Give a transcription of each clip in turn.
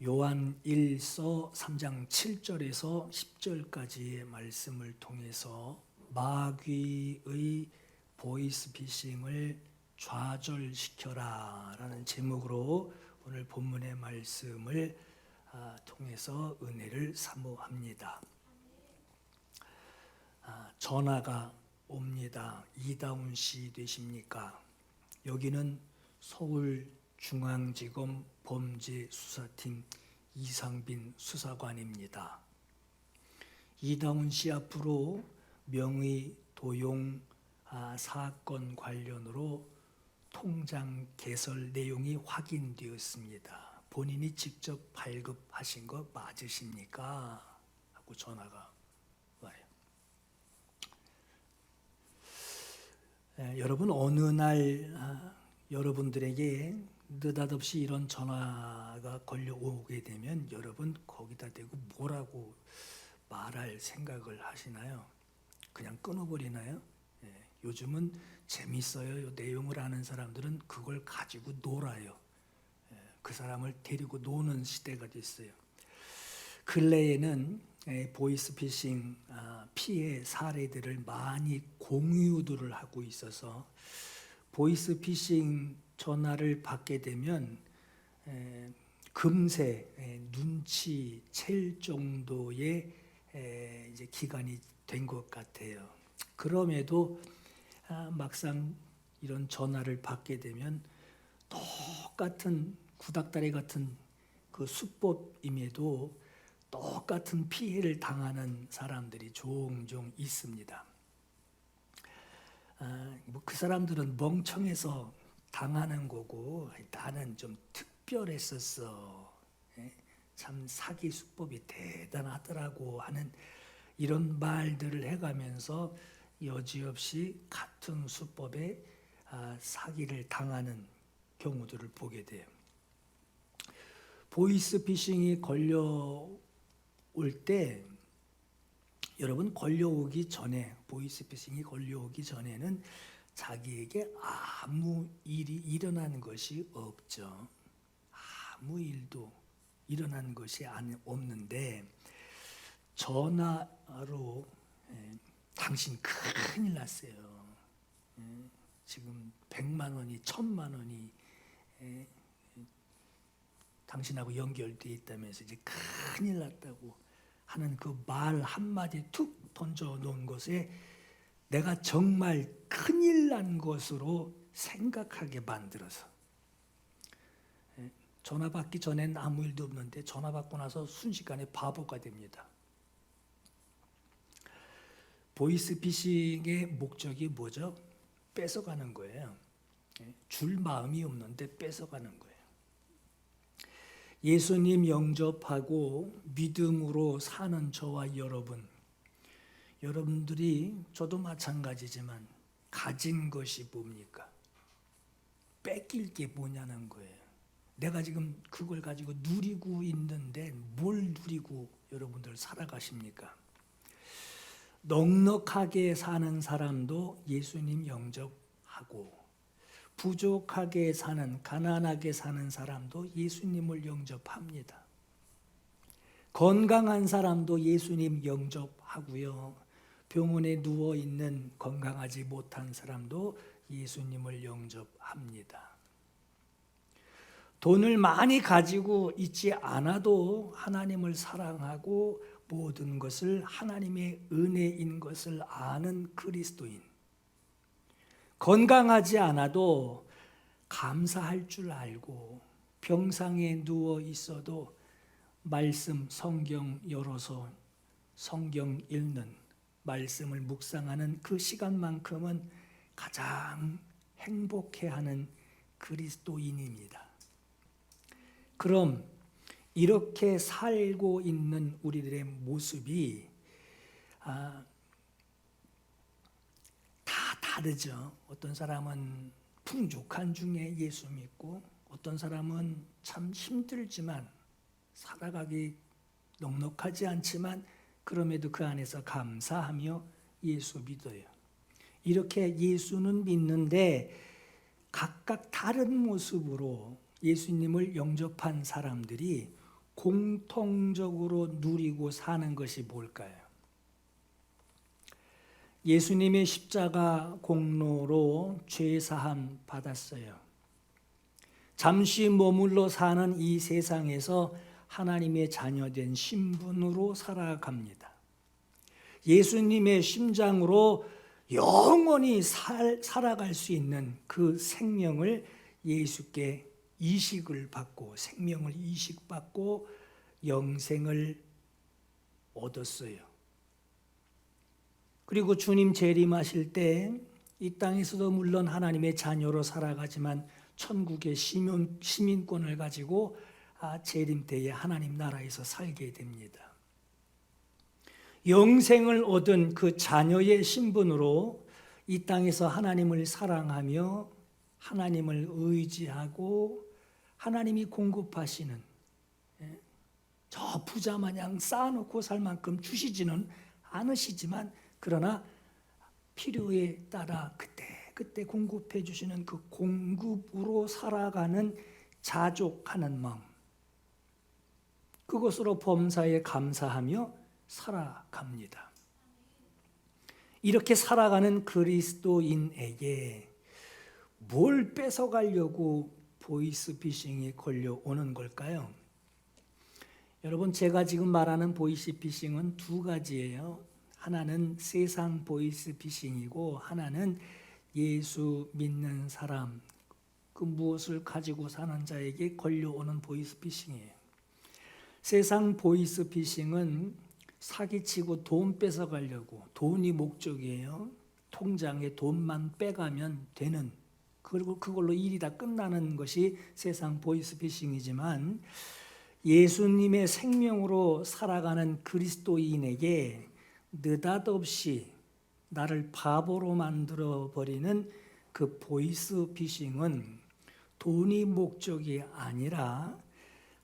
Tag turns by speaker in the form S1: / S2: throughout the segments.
S1: 요한 1서 3장 7절에서 10절까지의 말씀을 통해서 마귀의 보이스피싱을 좌절시켜라 라는 제목으로 오늘 본문의 말씀을 통해서 은혜를 사모합니다. 전화가 옵니다. 이다운 씨 되십니까? 여기는 서울중앙지검 범죄수사팀 이상빈 수사관입니다. 이다운 씨 앞으로 명의 도용 사건 관련으로 통장 개설 내용이 확인되었습니다. 본인이 직접 발급하신 거 맞으십니까? 하고 전화가 와요. 여러분, 어느 날 여러분들에게 느닷없이 이런 전화가 걸려오게 되면 여러분 거기다 대고 뭐라고 말할 생각을 하시나요? 그냥 끊어버리나요? 요즘은 재밌어요. 내용을 아는 사람들은 그걸 가지고 놀아요. 그 사람을 데리고 노는 시대가 됐어요. 근래에는 보이스피싱 피해 사례들을 많이 공유들을 하고 있어서 보이스피싱 전화를 받게 되면 금세 눈치챌 정도의 이제 기간이 된 것 같아요. 그럼에도 막상 이런 전화를 받게 되면 똑같은 구닥다리 같은 그 수법임에도 똑같은 피해를 당하는 사람들이 종종 있습니다. 그 사람들은 멍청해서 당하는 거고 나는 좀 특별했었어. 참 사기 수법이 대단하더라고 하는 이런 말들을 해가면서 여지없이 같은 수법에 사기를 당하는 경우들을 보게 돼요. 보이스피싱이 걸려올 때 여러분 걸려오기 전에 보이스피싱이 걸려오기 전에는 자기에게 아무 일이 일어나는 것이 없죠. 아무 일도 일어난 것이 없는데 전화로 당신 큰일 났어요. 지금 100만 원이 1000만 원이 당신하고 연결되어 있다면서 이제 큰일 났다고 하는 그 말 한마디 툭 던져 놓은 것에 내가 정말 큰일 난 것으로 생각하게 만들어서 전화 받기 전엔 아무 일도 없는데 전화 받고 나서 순식간에 바보가 됩니다. 보이스피싱의 목적이 뭐죠? 뺏어가는 거예요. 줄 마음이 없는데 뺏어가는 거예요. 예수님 영접하고 믿음으로 사는 저와 여러분들이 저도 마찬가지지만 가진 것이 뭡니까? 뺏길 게 뭐냐는 거예요. 내가 지금 그걸 가지고 누리고 있는데 뭘 누리고 여러분들 살아가십니까? 넉넉하게 사는 사람도 예수님 영접하고 부족하게 사는, 가난하게 사는 사람도 예수님을 영접합니다. 건강한 사람도 예수님 영접하고요. 병원에 누워있는 건강하지 못한 사람도 예수님을 영접합니다. 돈을 많이 가지고 있지 않아도 하나님을 사랑하고 모든 것을 하나님의 은혜인 것을 아는 그리스도인. 건강하지 않아도 감사할 줄 알고 병상에 누워 있어도 말씀 성경 열어서 성경 읽는 말씀을 묵상하는 그 시간만큼은 가장 행복해하는 그리스도인입니다. 그럼 이렇게 살고 있는 우리들의 모습이 다 다르죠. 어떤 사람은 풍족한 중에 예수 믿고 어떤 사람은 참 힘들지만 살아가기 넉넉하지 않지만 그럼에도 그 안에서 감사하며 예수 믿어요. 이렇게 예수는 믿는데 각각 다른 모습으로 예수님을 영접한 사람들이 공통적으로 누리고 사는 것이 뭘까요? 예수님의 십자가 공로로 죄사함 받았어요. 잠시 머물러 사는 이 세상에서 하나님의 자녀된 신분으로 살아갑니다. 예수님의 심장으로 영원히 살아갈 수 있는 그 생명을 예수께 이식을 받고 생명을 이식받고 영생을 얻었어요. 그리고 주님 재림하실 때 이 땅에서도 물론 하나님의 자녀로 살아가지만 천국의 시민권을 가지고 재림 때에 하나님 나라에서 살게 됩니다. 영생을 얻은 그 자녀의 신분으로 이 땅에서 하나님을 사랑하며 하나님을 의지하고 하나님이 공급하시는, 저 부자 마냥 쌓아놓고 살 만큼 주시지는 않으시지만 그러나 필요에 따라 그때 공급해 주시는 그 공급으로 살아가는 자족하는 마음, 그것으로 범사에 감사하며 살아갑니다. 이렇게 살아가는 그리스도인에게 뭘 뺏어가려고 보이스피싱에 걸려오는 걸까요? 여러분, 제가 지금 말하는 보이스피싱은 두 가지예요. 하나는 세상 보이스피싱이고 하나는 예수 믿는 사람, 그 무엇을 가지고 사는 자에게 걸려오는 보이스피싱이에요. 세상 보이스피싱은 사기치고 돈 뺏어가려고, 돈이 목적이에요. 통장에 돈만 빼가면 되는, 그리고 그걸로 일이 다 끝나는 것이 세상 보이스피싱이지만 예수님의 생명으로 살아가는 그리스도인에게 느닷없이 나를 바보로 만들어버리는 그 보이스피싱은 돈이 목적이 아니라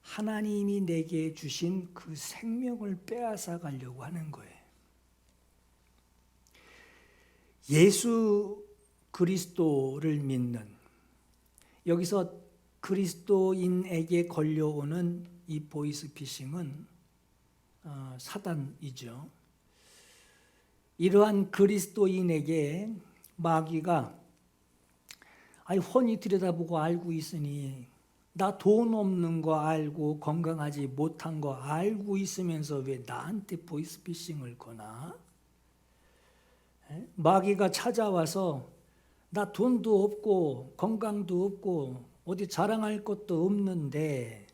S1: 하나님이 내게 주신 그 생명을 빼앗아 가려고 하는 거예요. 예수 그리스도를 믿는, 여기서 그리스도인에게 걸려오는 이 보이스피싱은 사단이죠. 이러한 그리스도인에게 마귀가 훤히 들여다보고 알고 있으니, 나 돈 없는 거 알고 건강하지 못한 거 알고 있으면서 왜 나한테 보이스피싱을 거나? 마귀가 찾아와서 나 돈도 없고 건강도 없고 어디 자랑할 것도 없는데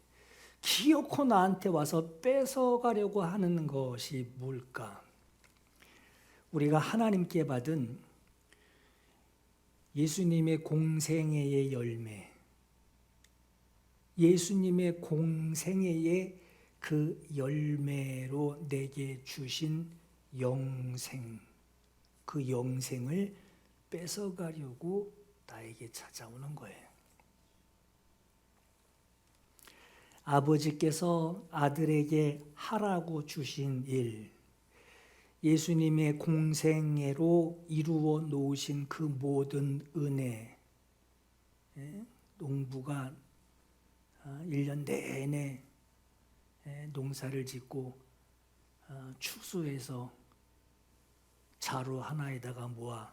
S1: 기어코 나한테 와서 뺏어가려고 하는 것이 뭘까? 우리가 하나님께 받은 예수님의 공생애의 열매, 예수님의 공생애의 그 열매로 내게 주신 영생, 그 영생을 뺏어가려고 나에게 찾아오는 거예요. 아버지께서 아들에게 하라고 주신 일, 예수님의 공생애로 이루어 놓으신 그 모든 은혜, 농부가 1년 내내 농사를 짓고 추수해서 자루 하나에다가 모아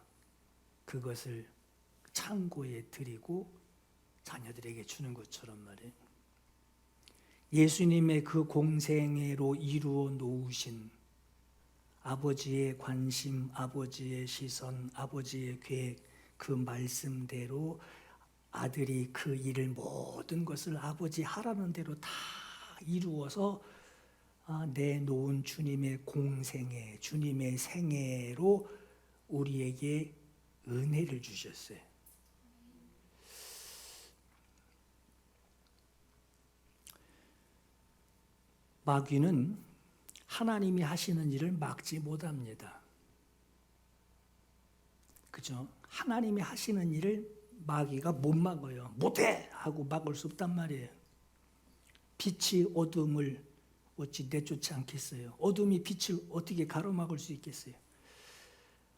S1: 그것을 창고에 드리고 자녀들에게 주는 것처럼 말이에요. 예수님의 그 공생애로 이루어 놓으신 아버지의 관심, 아버지의 시선, 아버지의 계획, 그 말씀대로 아들이 그 일을, 모든 것을 아버지 하라는 대로 다 이루어서 내놓은 주님의 공생애, 주님의 생애로 우리에게 은혜를 주셨어요. 마귀는 하나님이 하시는 일을 막지 못합니다. 그죠? 하나님이 하시는 일을 마귀가 못 막아요. 못해! 하고 막을 수 없단 말이에요. 빛이 어둠을 어찌 내쫓지 않겠어요? 어둠이 빛을 어떻게 가로막을 수 있겠어요?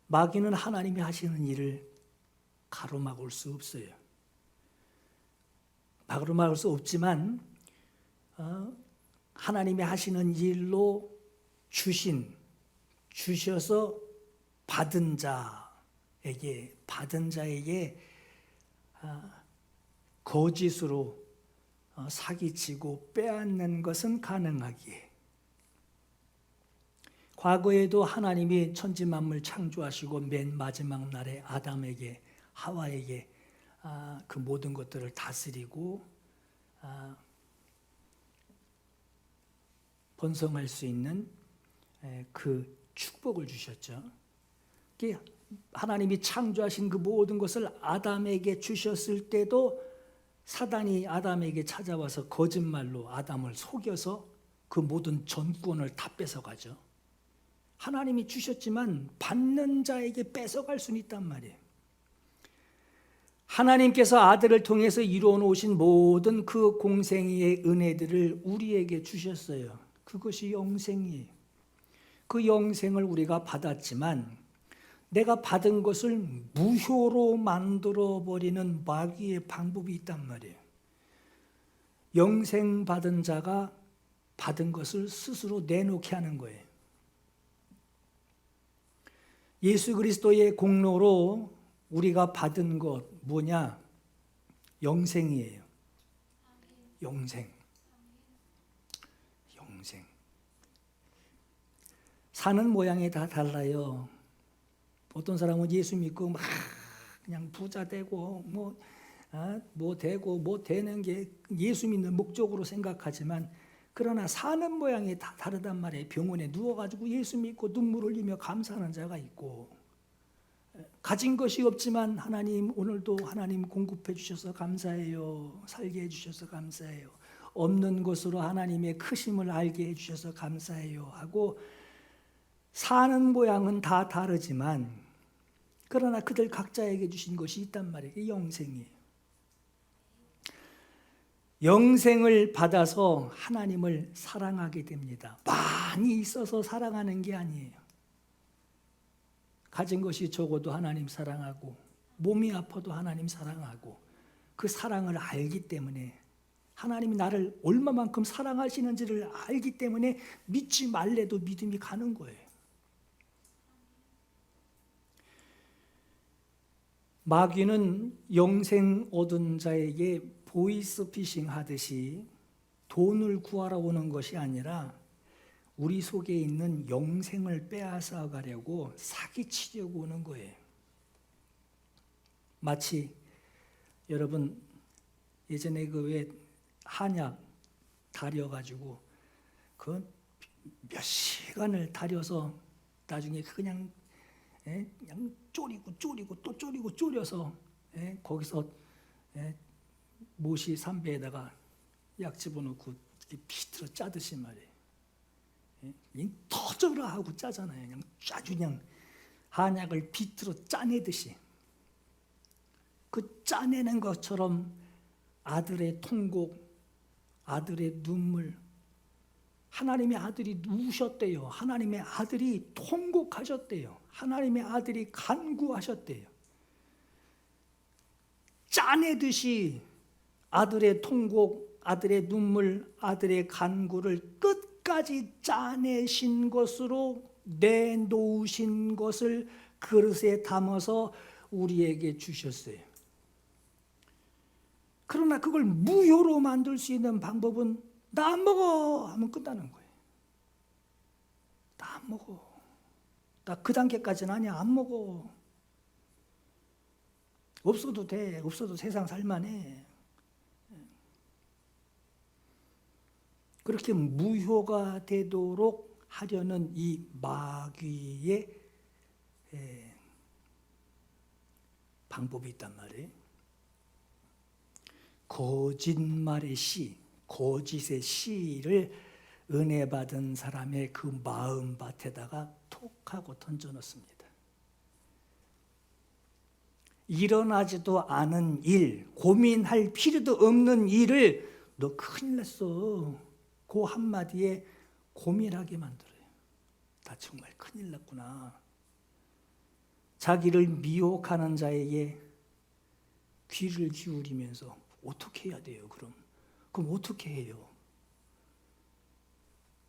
S1: 마귀는 하나님이 하시는 일을 가로막을 수 없어요. 가로막을 수 없지만 하나님이 하시는 일로 주셔서 받은 자에게 거짓으로 사기치고 빼앗는 것은 가능하기에, 과거에도 하나님이 천지 만물 창조하시고 맨 마지막 날에 아담에게 하와에게 그 모든 것들을 다스리고 번성할 수 있는 그 축복을 주셨죠. 하나님이 창조하신 그 모든 것을 아담에게 주셨을 때도 사단이 아담에게 찾아와서 거짓말로 아담을 속여서 그 모든 전권을 다 뺏어가죠. 하나님이 주셨지만 받는 자에게 뺏어갈 수는 있단 말이에요. 하나님께서 아들을 통해서 이루어 놓으신 모든 그 공생애의 은혜들을 우리에게 주셨어요. 그것이 영생이에요. 그 영생을 우리가 받았지만 내가 받은 것을 무효로 만들어버리는 마귀의 방법이 있단 말이에요. 영생 받은 자가 받은 것을 스스로 내놓게 하는 거예요. 예수 그리스도의 공로로 우리가 받은 것 뭐냐? 영생이에요. 영생. 사는 모양이 다 달라요. 어떤 사람은 예수 믿고 막 그냥 부자 되고 뭐 되고 뭐 되는 게 예수 믿는 목적으로 생각하지만, 그러나 사는 모양이 다 다르단 말이에요. 병원에 누워가지고 예수 믿고 눈물 흘리며 감사하는 자가 있고, 가진 것이 없지만 하나님 오늘도 하나님 공급해 주셔서 감사해요. 살게 해 주셔서 감사해요. 없는 것으로 하나님의 크심을 알게 해 주셔서 감사해요 하고, 사는 모양은 다 다르지만 그러나 그들 각자에게 주신 것이 있단 말이에요. 영생이에요. 영생을 받아서 하나님을 사랑하게 됩니다. 많이 있어서 사랑하는 게 아니에요. 가진 것이 적어도 하나님 사랑하고, 몸이 아파도 하나님 사랑하고, 그 사랑을 알기 때문에, 하나님이 나를 얼마만큼 사랑하시는지를 알기 때문에 믿지 말래도 믿음이 가는 거예요. 마귀는 영생 얻은 자에게 보이스피싱 하듯이 돈을 구하러 오는 것이 아니라 우리 속에 있는 영생을 빼앗아 가려고 사기치려고 오는 거예요. 마치 여러분 예전에 그 왜 한약 다려가지고 그 몇 시간을 다려서 나중에 그냥 쪼리고 또 쪼려서 거기서 모시 삼배에다가 약 집어넣고 비틀어 짜듯이 말이에요. 터져라 하고 짜잖아요. 그냥 아주 그냥 한약을 비틀어 짜내듯이, 그 짜내는 것처럼 아들의 통곡, 아들의 눈물, 하나님의 아들이 우셨대요. 하나님의 아들이 통곡하셨대요. 하나님의 아들이 간구하셨대요. 짜내듯이 아들의 통곡, 아들의 눈물, 아들의 간구를 끝까지 짜내신 것으로 내놓으신 것을 그릇에 담아서 우리에게 주셨어요. 그러나 그걸 무효로 만들 수 있는 방법은 나 안 먹어 하면 끝나는 거예요. 나 안 먹어. 나 그 단계까지는 아니야. 안 먹어. 없어도 돼. 없어도 세상 살만해. 그렇게 무효가 되도록 하려는 이 마귀의 방법이 있단 말이에요. 거짓말의 씨, 거짓의 씨를 은혜 받은 사람의 그 마음밭에다가 톡 하고 던져놓습니다. 일어나지도 않은 일, 고민할 필요도 없는 일을 너 큰일 났어, 그 한마디에 고민하게 만들어요. 나 정말 큰일 났구나. 자기를 미혹하는 자에게 귀를 기울이면서 어떻게 해야 돼요? 그럼 어떻게 해요?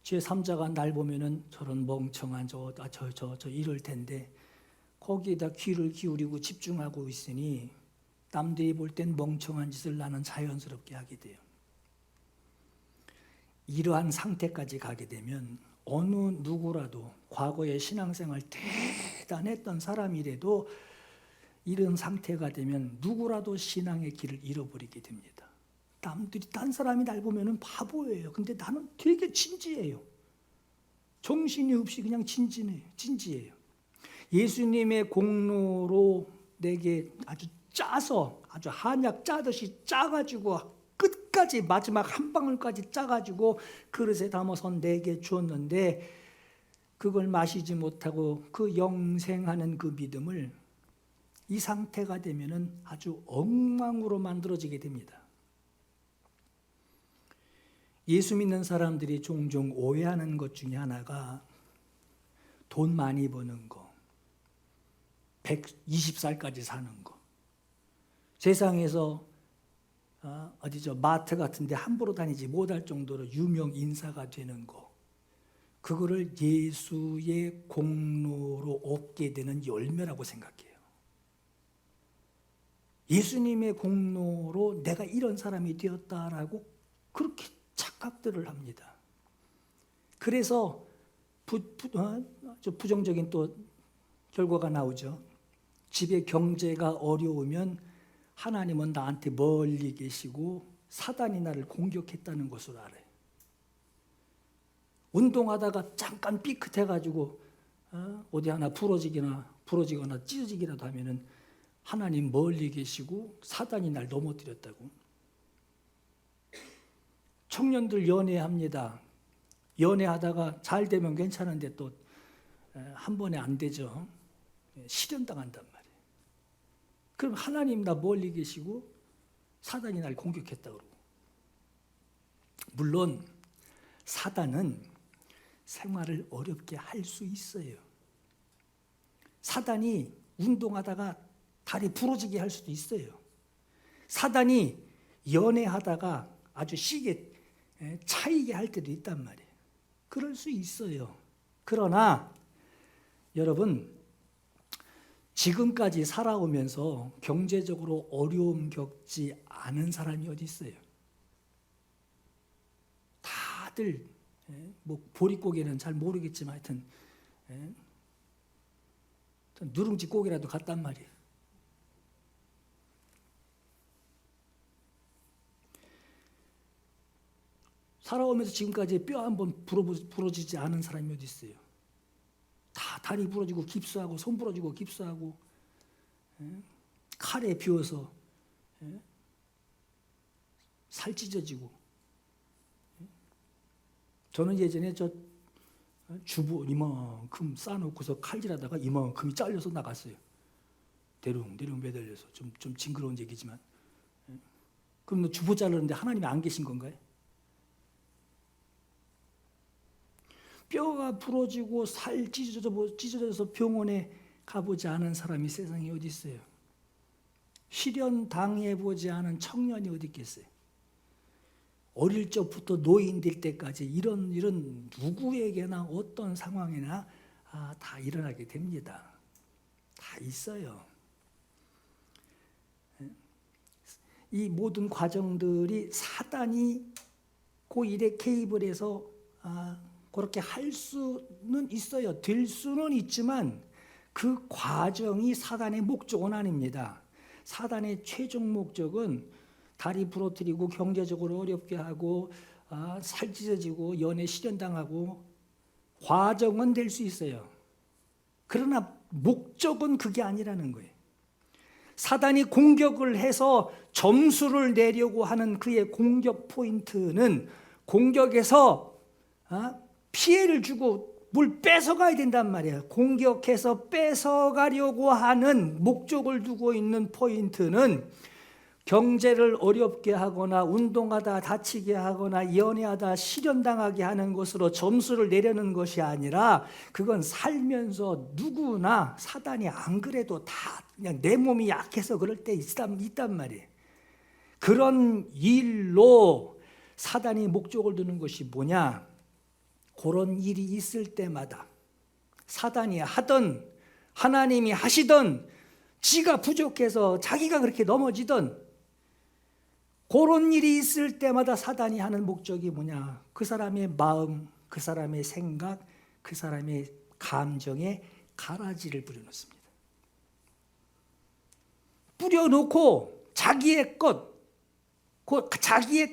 S1: 제3자가 날 보면은 저런 멍청한 저 이럴 텐데 거기에다 귀를 기울이고 집중하고 있으니 남들이 볼 땐 멍청한 짓을 나는 자연스럽게 하게 돼요. 이러한 상태까지 가게 되면 어느 누구라도 과거에 신앙생활 대단했던 사람이라도 이런 상태가 되면 누구라도 신앙의 길을 잃어버리게 됩니다. 딴 사람이 날 보면은 바보예요. 근데 나는 되게 진지해요. 정신이 없이 그냥 진지해요. 예수님의 공로로 내게 아주 짜서 아주 한약 짜듯이 짜가지고 끝까지 마지막 한 방울까지 짜가지고 그릇에 담아서 내게 주었는데 그걸 마시지 못하고 그 영생하는 그 믿음을 이 상태가 되면은 아주 엉망으로 만들어지게 됩니다. 예수 믿는 사람들이 종종 오해하는 것 중에 하나가 돈 많이 버는 거, 120살까지 사는 거, 세상에서 어디죠 마트 같은데 함부로 다니지 못할 정도로 유명 인사가 되는 거, 그거를 예수의 공로로 얻게 되는 열매라고 생각해요. 예수님의 공로로 내가 이런 사람이 되었다라고 그렇게 착각들을 합니다. 그래서 부정적인 또 결과가 나오죠. 집에 경제가 어려우면 하나님은 나한테 멀리 계시고 사단이 나를 공격했다는 것을 알아요. 운동하다가 잠깐 삐끗해가지고 어디 하나 부러지거나 찢어지기라도 하면은 하나님 멀리 계시고 사단이 날 넘어뜨렸다고. 청년들 연애합니다. 연애하다가 잘 되면 괜찮은데 또 한 번에 안 되죠. 실현당한단 말이에요. 그럼 하나님 나 멀리 계시고 사단이 날 공격했다고 그러고. 물론 사단은 생활을 어렵게 할 수 있어요. 사단이 운동하다가 다리 부러지게 할 수도 있어요. 사단이 연애하다가 아주 시계 차이게 할 때도 있단 말이에요. 그럴 수 있어요. 그러나 여러분, 지금까지 살아오면서 경제적으로 어려움 겪지 않은 사람이 어디 있어요? 다들 뭐 보릿고개는 잘 모르겠지만 하여튼 누룽지 고개라도 갔단 말이에요. 살아오면서 지금까지 뼈 한 번 부러지지 않은 사람이 어디 있어요? 다 다리 부러지고 깁스하고 손 부러지고 깁스하고 칼에 비워서 살 찢어지고. 저는 예전에 저 주부 이만큼 싸놓고서 칼질하다가 이만큼이 잘려서 나갔어요. 대롱대롱 매달려서 좀 징그러운 얘기지만. 그럼 주부 자르는데 하나님이 안 계신 건가요? 뼈가 부러지고 살 찢어져서 병원에 가보지 않은 사람이 세상에 어디 있어요? 실현 당해보지 않은 청년이 어디 있겠어요? 어릴 적부터 노인 될 때까지 이런 누구에게나 어떤 상황이나 다 일어나게 됩니다. 다 있어요. 이 모든 과정들이 사단이 그 일에 개입을 해서 그렇게 할 수는 있어요. 될 수는 있지만 그 과정이 사단의 목적은 아닙니다. 사단의 최종 목적은 다리 부러뜨리고 경제적으로 어렵게 하고 살 찢어지고 연애 실현당하고 과정은 될 수 있어요. 그러나 목적은 그게 아니라는 거예요. 사단이 공격을 해서 점수를 내려고 하는 그의 공격 포인트는 공격에서 피해를 주고 뭘 뺏어가야 된단 말이에요. 공격해서 뺏어가려고 하는 목적을 두고 있는 포인트는 경제를 어렵게 하거나 운동하다 다치게 하거나 연애하다 실현당하게 하는 것으로 점수를 내려는 것이 아니라 그건 살면서 누구나 사단이 안 그래도 다 그냥 내 몸이 약해서 그럴 때 있단 말이에요. 그런 일로 사단이 목적을 두는 것이 뭐냐? 그런 일이 있을 때마다 사단이 하던 하나님이 하시던 지가 부족해서 자기가 그렇게 넘어지던 그런 일이 있을 때마다 사단이 하는 목적이 뭐냐? 그 사람의 마음, 그 사람의 생각, 그 사람의 감정에 가라지를 뿌려놓습니다. 뿌려놓고 자기의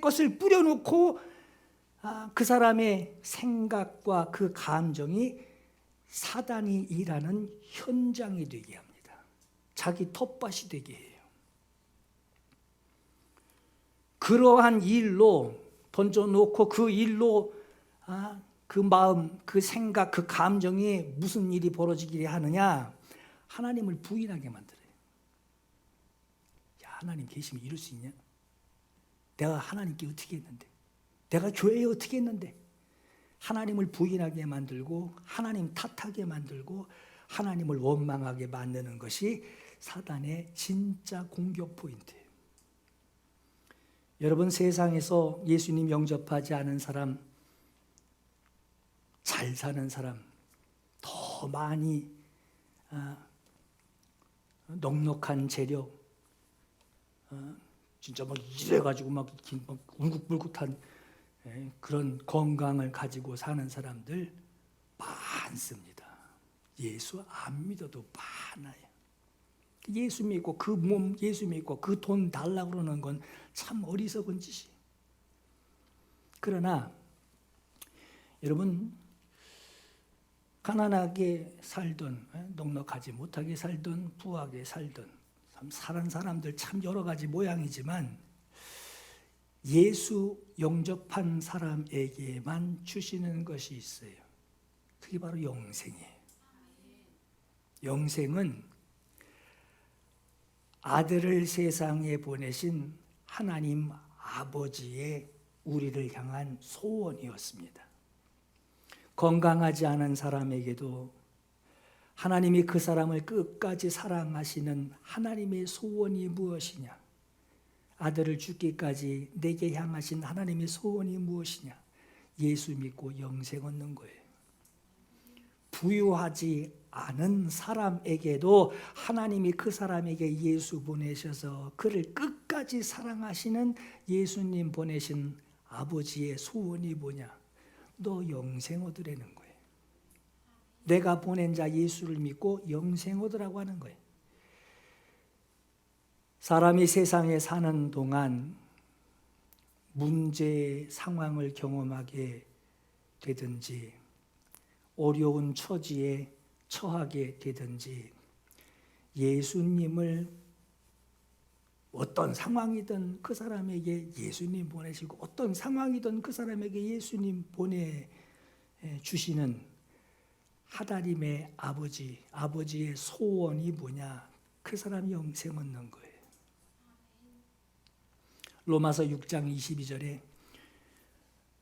S1: 것을 뿌려놓고 그 사람의 생각과 그 감정이 사단이 일하는 현장이 되게 합니다. 자기 텃밭이 되게 해요. 그러한 일로 던져놓고 그 일로 그 마음, 그 생각, 그 감정이 무슨 일이 벌어지게 하느냐? 하나님을 부인하게 만들어요. 야, 하나님 계시면 이럴 수 있냐? 내가 하나님께 어떻게 했는데? 내가 교회에 어떻게 했는데? 하나님을 부인하게 만들고 하나님 탓하게 만들고 하나님을 원망하게 만드는 것이 사단의 진짜 공격 포인트예요. 여러분, 세상에서 예수님 영접하지 않은 사람, 잘 사는 사람, 더 많이 넉넉한 재력, 진짜 막 이래가지고 막 울긋불긋한 그런 건강을 가지고 사는 사람들 많습니다. 예수 안 믿어도 많아요. 예수 믿고 그 몸 예수 믿고 그 돈 달라고 그러는 건 참 어리석은 짓이에요. 그러나 여러분, 가난하게 살던, 넉넉하지 못하게 살던, 부하게 살던 사는 사람들 참 여러 가지 모양이지만 예수 영접한 사람에게만 주시는 것이 있어요. 그게 바로 영생이에요. 영생은 아들을 세상에 보내신 하나님 아버지의 우리를 향한 소원이었습니다. 건강하지 않은 사람에게도 하나님이 그 사람을 끝까지 사랑하시는 하나님의 소원이 무엇이냐? 아들을 주기까지 내게 향하신 하나님의 소원이 무엇이냐? 예수 믿고 영생 얻는 거예요. 부유하지 않은 사람에게도 하나님이 그 사람에게 예수 보내셔서 그를 끝까지 사랑하시는 예수님 보내신 아버지의 소원이 뭐냐? 너 영생 얻으라는 거예요. 내가 보낸 자 예수를 믿고 영생 얻으라고 하는 거예요. 사람이 세상에 사는 동안 문제 상황을 경험하게 되든지 어려운 처지에 처하게 되든지 예수님을 어떤 상황이든 그 사람에게 예수님 보내시고 어떤 상황이든 그 사람에게 예수님 보내주시는 하나님의 아버지의 소원이 뭐냐? 그 사람이 영생 얻는 거예요. 로마서 6장 22절에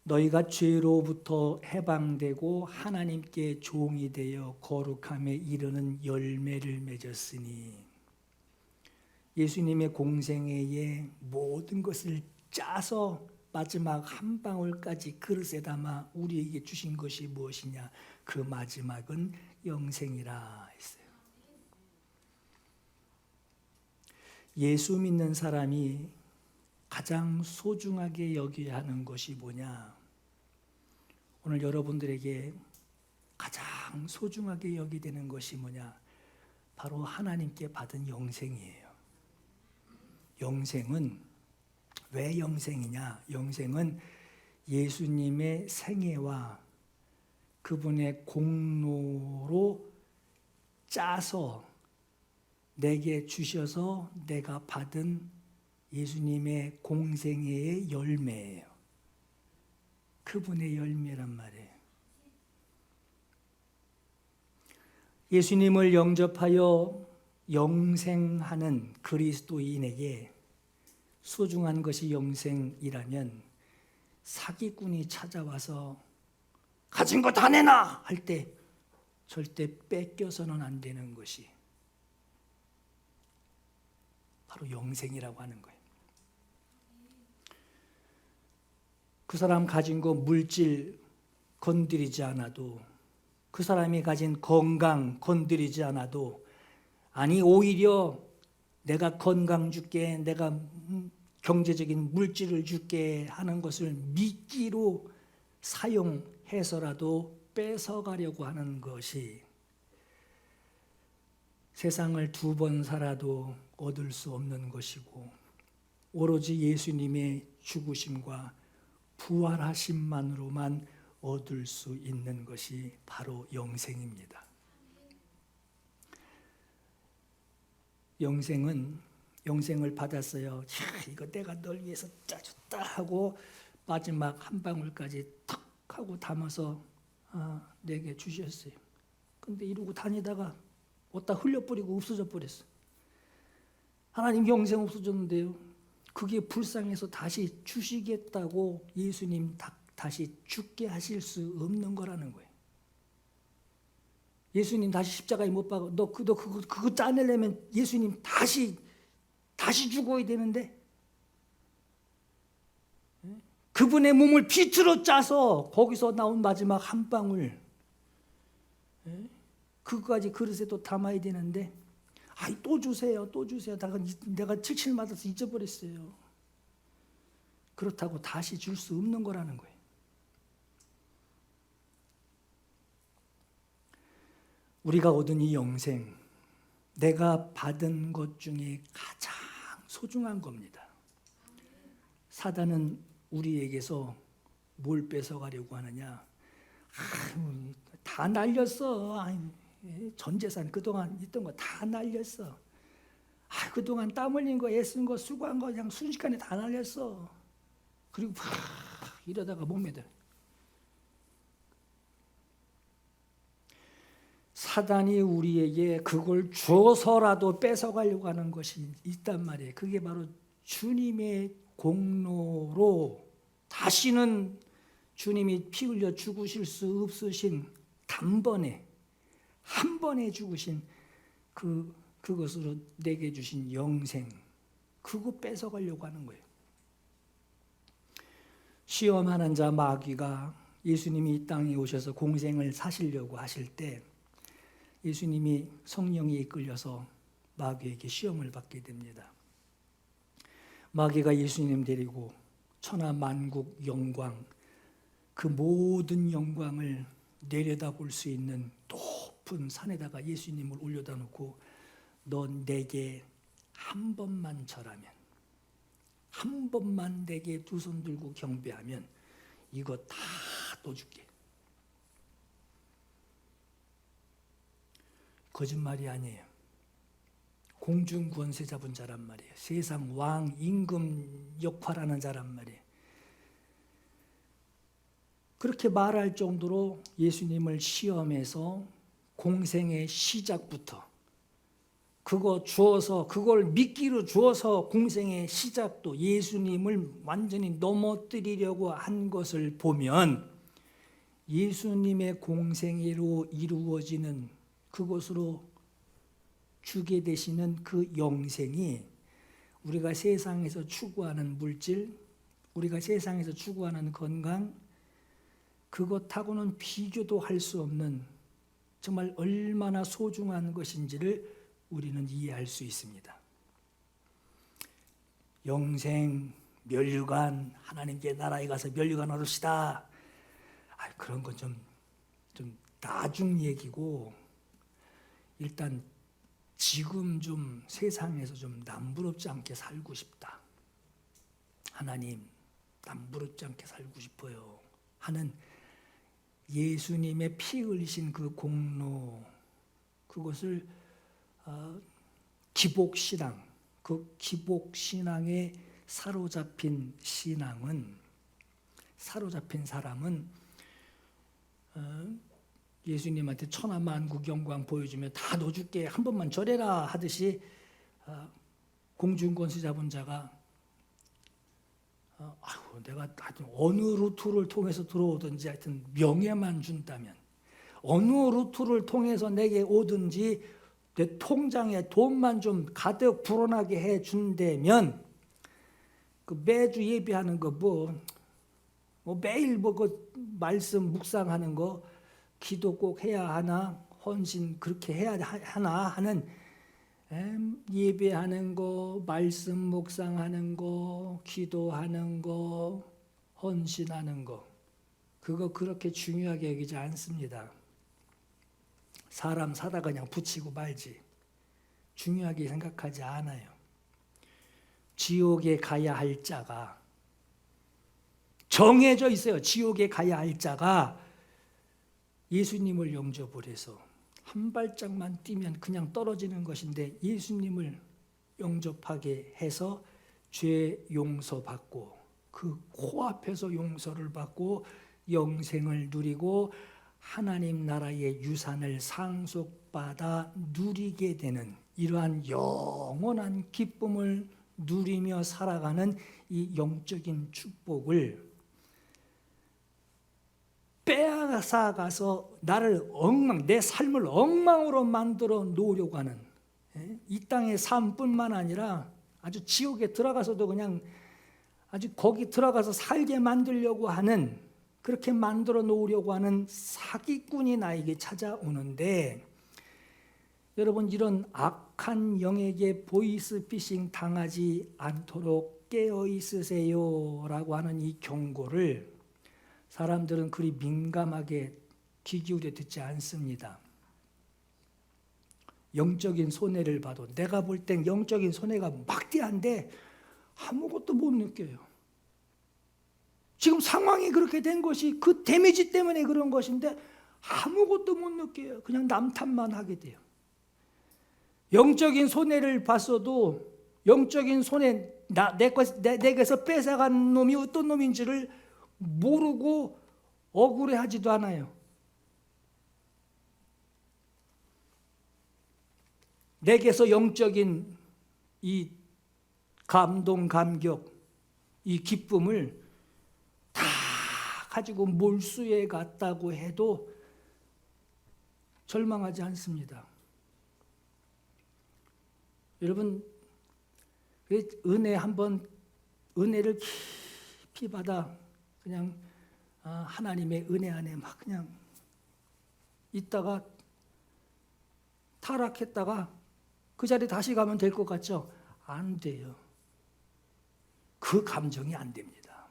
S1: 너희가 죄로부터 해방되고 하나님께 종이 되어 거룩함에 이르는 열매를 맺었으니 예수님의 공생애에 모든 것을 짜서 마지막 한 방울까지 그릇에 담아 우리에게 주신 것이 무엇이냐? 그 마지막은 영생이라 했어요. 예수 믿는 사람이 가장 소중하게 여겨야 하는 것이 뭐냐? 오늘 여러분들에게 가장 소중하게 여기게 되는 것이 뭐냐? 바로 하나님께 받은 영생이에요. 영생은 왜 영생이냐? 영생은 예수님의 생애와 그분의 공로로 짜서 내게 주셔서 내가 받은 예수님의 공생애의 열매예요. 그분의 열매란 말이에요. 예수님을 영접하여 영생하는 그리스도인에게 소중한 것이 영생이라면 사기꾼이 찾아와서 가진 거 다 내놔 할 때 절대 뺏겨서는 안 되는 것이 바로 영생이라고 하는 거예요. 그 사람 가진 거 물질, 건드리지 않아도, 그 사람이 가진 건강 건드리지 않아도, 아니 오히려 내가 건강 줄게, 내가 경제적인 물질을 줄게 하는 것을 미끼로 사용해서라도 뺏어가려고 하는 것이 세상을 2번 살아도 얻을 수 없는 것이고, 오로지 예수님의 죽으심과 부활하심만으로만 얻을 수 있는 것이 바로 영생입니다. 영생을 받았어요. 이거 내가 널 위해서 짜줬다 하고 마지막 한 방울까지 탁 하고 담아서 내게 주셨어요. 근데 이러고 다니다가 어디다 흘려버리고 없어져 버렸어. 하나님 영생 없어졌는데요. 그게 불쌍해서 다시 주시겠다고 예수님 다시 죽게 하실 수 없는 거라는 거예요. 예수님 다시 십자가에 못 박아. 너 그거 짜내려면 예수님 다시 죽어야 되는데, 그분의 몸을 비틀어 짜서 거기서 나온 마지막 한 방울, 그거까지 그릇에 또 담아야 되는데, 또 주세요. 내가 칠칠 맞아서 잊어버렸어요. 그렇다고 다시 줄 수 없는 거라는 거예요. 우리가 얻은 이 영생, 내가 받은 것 중에 가장 소중한 겁니다. 사단은 우리에게서 뭘 뺏어가려고 하느냐? 다 날렸어. 전 재산 그동안 있던 거 다 날렸어. 그동안 땀 흘린 거, 애쓴 거, 수고한 거 그냥 순식간에 다 날렸어. 그리고 이러다가 못 믿어. 사단이 우리에게 그걸 줘서라도 뺏어가려고 하는 것이 있단 말이에요. 그게 바로 주님의 공로로 다시는 주님이 피 흘려 죽으실 수 없으신 단번에 한 번에 죽으신 그것으로 내게 주신 영생, 그거 뺏어가려고 하는 거예요. 시험하는 자 마귀가 예수님이 이 땅에 오셔서 공생을 사시려고 하실 때 예수님이 성령에 이끌려서 마귀에게 시험을 받게 됩니다. 마귀가 예수님 데리고 천하 만국 영광, 그 모든 영광을 내려다볼 수 있는 높은 산에다가 예수님을 올려다 놓고, 너 내게 한 번만 절하면, 한 번만 내게 2손 들고 경배하면 이거 다 떠줄게. 거짓말이 아니에요. 공중 권세 잡은 자란 말이에요. 세상 왕 임금 역할하는 자란 말이에요. 그렇게 말할 정도로 예수님을 시험해서 공생의 시작부터 그걸 미끼로 주어서 공생의 시작도 예수님을 완전히 넘어뜨리려고 한 것을 보면, 예수님의 공생애로 이루어지는 그것으로 주게 되시는 그 영생이 우리가 세상에서 추구하는 물질, 우리가 세상에서 추구하는 건강, 그것하고는 비교도 할 수 없는 정말 얼마나 소중한 것인지를 우리는 이해할 수 있습니다. 영생, 멸류관, 하나님께 나라에 가서 멸류관 얻읍시다. 그런 건 좀 나중 얘기고, 일단 지금 좀 세상에서 좀 남부럽지 않게 살고 싶다. 하나님, 남부럽지 않게 살고 싶어요 하는 예수님의 피 흘리신 그 공로, 그것을 기복신앙, 그 기복신앙에 사로잡힌 사람은 예수님한테 천하 만국 영광 보여주면 다 넣어줄게, 한 번만 절해라 하듯이 공중권세 잡은 자가 내가 하여튼 어느 루트를 통해서 들어오든지 하여튼 명예만 준다면, 어느 루트를 통해서 내게 오든지 내 통장에 돈만 좀 가득 불어나게 해준다면, 그 매주 예배하는 거 뭐 매일 뭐 그 말씀 묵상하는 거, 기도 꼭 해야 하나, 헌신 그렇게 해야 하나 하는 예배하는 거, 말씀 묵상하는 거, 기도하는 거, 헌신하는 거, 그거 그렇게 중요하게 여기지 않습니다. 사람 사다 그냥 붙이고 말지 중요하게 생각하지 않아요. 지옥에 가야 할 자가 정해져 있어요. 지옥에 가야 할 자가 예수님을 영접을 해서 한 발짝만 뛰면 그냥 떨어지는 것인데, 예수님을 영접하게 해서 죄 용서받고 그 코앞에서 용서를 받고 영생을 누리고 하나님 나라의 유산을 상속받아 누리게 되는 이러한 영원한 기쁨을 누리며 살아가는 이 영적인 축복을 빼앗아가서 나를 내 삶을 엉망으로 만들어 놓으려고 하는, 이 땅의 삶뿐만 아니라 아주 지옥에 들어가서도 그냥 아주 거기 들어가서 살게 만들려고 하는, 그렇게 만들어 놓으려고 하는 사기꾼이 나에게 찾아오는데, 여러분 이런 악한 영에게 보이스피싱 당하지 않도록 깨어 있으세요 라고 하는 이 경고를 사람들은 그리 민감하게 귀 기울여 듣지 않습니다. 영적인 손해를 봐도 내가 볼 땐 영적인 손해가 막대한데 아무것도 못 느껴요. 지금 상황이 그렇게 된 것이 그 데미지 때문에 그런 것인데 아무것도 못 느껴요. 그냥 남탓만 하게 돼요. 영적인 손해를 봤어도 영적인 손해, 내게서 뺏어간 놈이 어떤 놈인지를 모르고 억울해하지도 않아요. 내게서 영적인 이 감동, 감격, 이 기쁨을 다 가지고 몰수해 갔다고 해도 절망하지 않습니다. 여러분, 은혜를 깊이 받아 그냥 하나님의 은혜 안에 막 그냥 있다가 타락했다가 그 자리에 다시 가면 될 것 같죠? 안 돼요. 그 감정이 안 됩니다.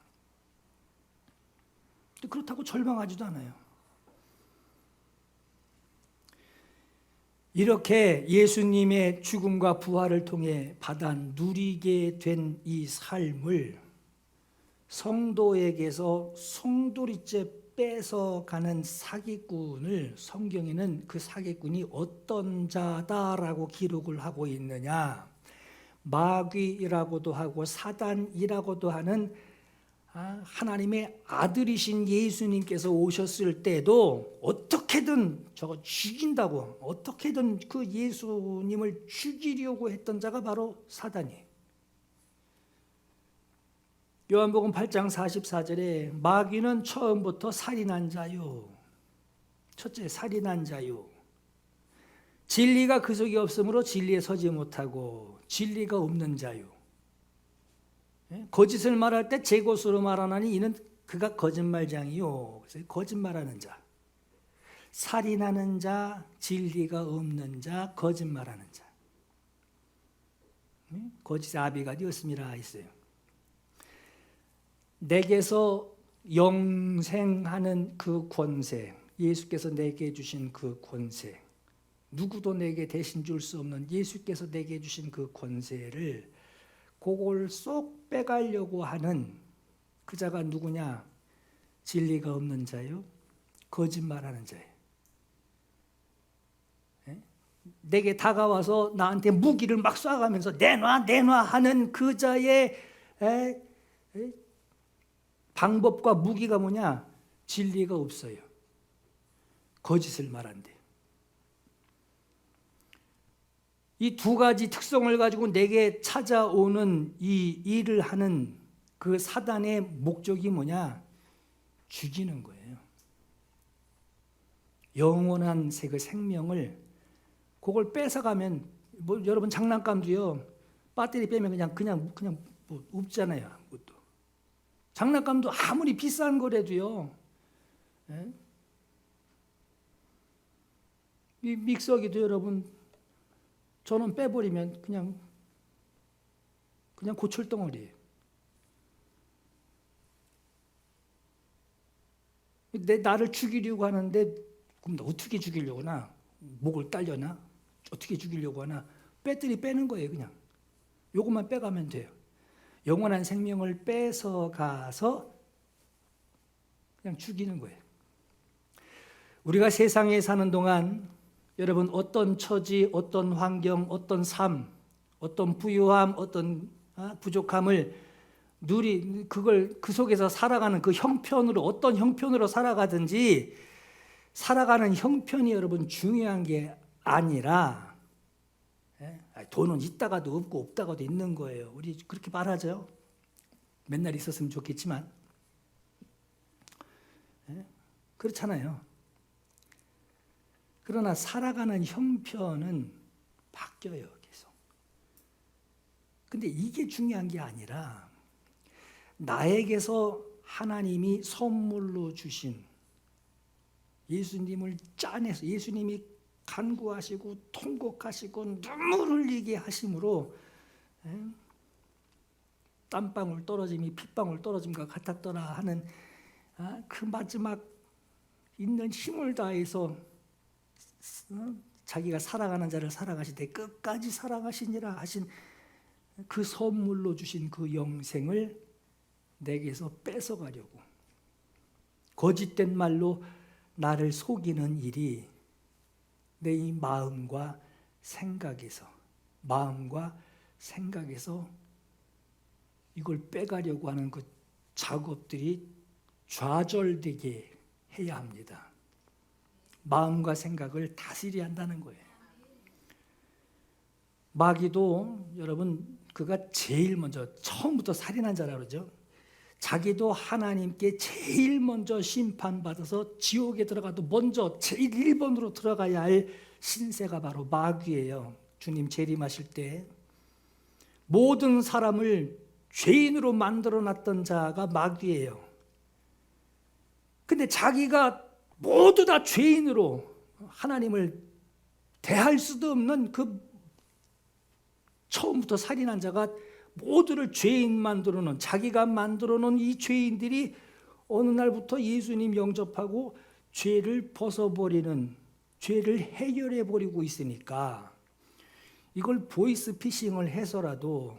S1: 그렇다고 절망하지도 않아요. 이렇게 예수님의 죽음과 부활을 통해 받아 누리게 된 이 삶을 성도에게서 송두리째 뺏어가는 사기꾼을, 성경에는 그 사기꾼이 어떤 자다라고 기록을 하고 있느냐, 마귀라고도 하고 사단이라고도 하는 하나님의 아들이신 예수님께서 오셨을 때도 어떻게든 저거 죽인다고, 어떻게든 그 예수님을 죽이려고 했던 자가 바로 사단이에요. 요한복음 8장 44절에 마귀는 처음부터 살인한 자요. 첫째, 살인한 자요. 진리가 그 속에 없으므로 진리에 서지 못하고 진리가 없는 자요. 거짓을 말할 때 제 것으로 말하나니 이는 그가 거짓말장이요. 그래서 거짓말하는 자, 살인하는 자, 진리가 없는 자, 거짓말하는 자. 거짓의 아비가 되었음이라 했어요. 내게서 영생하는 그 권세, 예수께서 내게 주신 그 권세, 누구도 내게 대신 줄 수 없는 예수께서 내게 주신 그 권세를 그걸 쏙 빼가려고 하는 그 자가 누구냐? 진리가 없는 자요, 거짓말하는 자예요. 내게 다가와서 나한테 무기를 막 쏴가면서 내놔 하는 그 자의 방법과 무기가 뭐냐? 진리가 없어요. 거짓을 말한대요. 이 두 가지 특성을 가지고 내게 찾아오는 이 일을 하는 그 사단의 목적이 뭐냐? 죽이는 거예요. 영원한 그 생명을 그걸 뺏어가면, 뭐 여러분 장난감도요, 배터리 빼면 그냥 뭐 없잖아요. 아무것도. 장난감도 아무리 비싼 거라도요. 예? 이 믹서기도 여러분 전원 빼버리면 그냥 고철덩어리예요. 나를 죽이려고 하는데 그럼 어떻게 죽이려고 하나? 목을 딸려나? 어떻게 죽이려고 하나? 배터리 빼는 거예요. 그냥 요것만 빼가면 돼요. 영원한 생명을 뺏어가서 그냥 죽이는 거예요. 우리가 세상에 사는 동안 여러분 어떤 처지, 어떤 환경, 어떤 삶, 어떤 부유함, 어떤 부족함을 그걸 그 속에서 살아가는 그 형편으로 어떤 형편으로 살아가든지 살아가는 형편이 여러분 중요한 게 아니라 돈은 있다가도 없고 없다가도 있는 거예요. 우리 그렇게 말하죠. 맨날 있었으면 좋겠지만 그렇잖아요. 그러나 살아가는 형편은 바뀌어요, 계속. 근데 이게 중요한 게 아니라 나에게서 하나님이 선물로 주신 예수님을 짜내서 예수님이 간구하시고 통곡하시고 눈물 흘리게 하심으로 땀방울 떨어짐이 핏방울 떨어짐과 같았더라 하는 그 마지막 있는 힘을 다해서 자기가 살아가는 자를 살아가시되 끝까지 살아가시니라 하신 그 선물로 주신 그 영생을 내게서 뺏어가려고 거짓된 말로 나를 속이는 일이 내 이 마음과 생각에서 이걸 빼가려고 하는 그 작업들이 좌절되게 해야 합니다. 마음과 생각을 다스려야 한다는 거예요. 마귀도 여러분 그가 제일 먼저 처음부터 살인한 자라 그러죠. 자기도 하나님께 제일 먼저 심판받아서 지옥에 들어가도 먼저 제일 1번으로 들어가야 할 신세가 바로 마귀예요. 주님 재림하실 때 모든 사람을 죄인으로 만들어놨던 자가 마귀예요. 근데 자기가 모두 다 죄인으로 하나님을 대할 수도 없는 그 처음부터 살인한 자가 모두를 죄인 만들어놓은 자기가 만들어놓은 이 죄인들이 어느 날부터 예수님 영접하고 죄를 벗어버리는 죄를 해결해버리고 있으니까 이걸 보이스피싱을 해서라도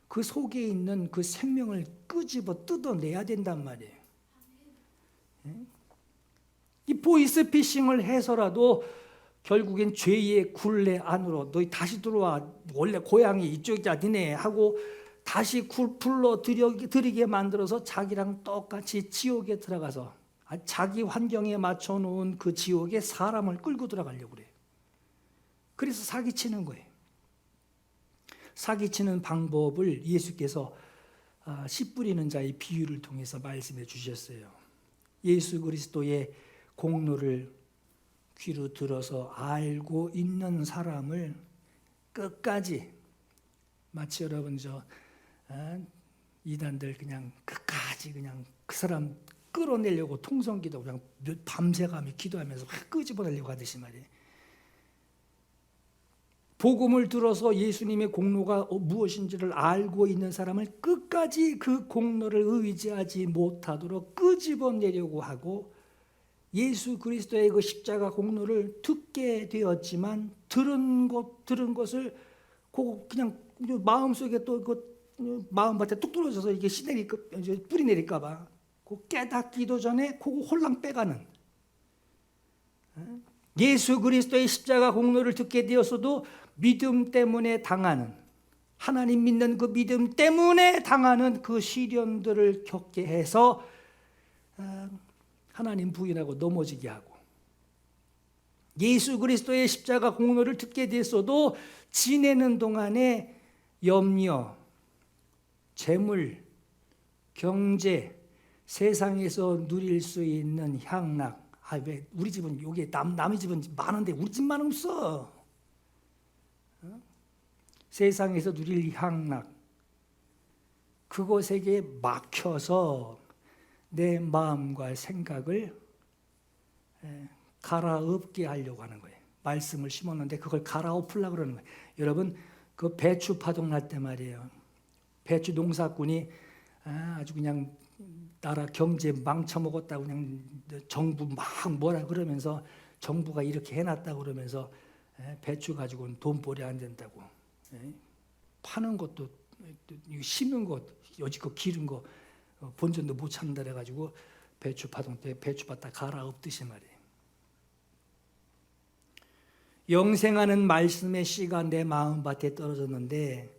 S1: 그 속에 있는 그 생명을 끄집어 뜯어내야 된단 말이에요. 이 보이스피싱을 해서라도 결국엔 죄의 굴레 안으로 너희 다시 들어와 원래 고향이 이쪽이야 니네 하고 다시 불러들이게 만들어서 자기랑 똑같이 지옥에 들어가서 자기 환경에 맞춰놓은 그 지옥에 사람을 끌고 들어가려고 그래요. 그래서 사기치는 거예요. 사기치는 방법을 예수께서 씨 뿌리는 자의 비유를 통해서 말씀해 주셨어요. 예수 그리스도의 공로를 귀로 들어서 알고 있는 사람을 끝까지 마치 여러분 이단들 그냥 끝까지 그냥 그 사람 끌어내려고 통성기도 그냥 밤새가며 기도하면서 끄집어내려고 하듯이 말이에요. 복음을 들어서 예수님의 공로가 무엇인지를 알고 있는 사람을 끝까지 그 공로를 의지하지 못하도록 끄집어내려고 하고 예수 그리스도의 그 십자가 공로를 듣게 되었지만 들은 것을 그냥 마음속에 또 그 마음밭에 뚝 떨어져서 이게 뿌리 내릴까 봐 그 깨닫기도 전에 그거 홀랑 빼가는 예수 그리스도의 십자가 공로를 듣게 되었어도 믿음 때문에 당하는 하나님 믿는 그 믿음 때문에 당하는 그 시련들을 겪게 해서 하나님 부인하고 넘어지게 하고 예수 그리스도의 십자가 공로를 듣게 됐어도 지내는 동안에 염려, 재물, 경제, 세상에서 누릴 수 있는 향락 왜 우리 집은 여기 남의 집은 많은데 우리 집만 없어. 세상에서 누릴 향락 그곳에게 막혀서 내 마음과 생각을 갈아엎게 하려고 하는 거예요. 말씀을 심었는데 그걸 갈아엎으려고 그러는 거예요. 여러분, 그 배추 파동 날 때 말이에요. 배추 농사꾼이 아주 그냥 나라 경제 망쳐먹었다고 그냥 정부 막 뭐라 그러면서 정부가 이렇게 해놨다고 그러면서 배추 가지고는 돈벌이 안 된다고. 파는 것도 심은 것, 여지껏 기른 거 본전도 못 찾는다 그래가지고 배추 파동 때 배추밭 다 갈아엎듯이 말이에요. 영생하는 말씀의 씨가 내 마음밭에 떨어졌는데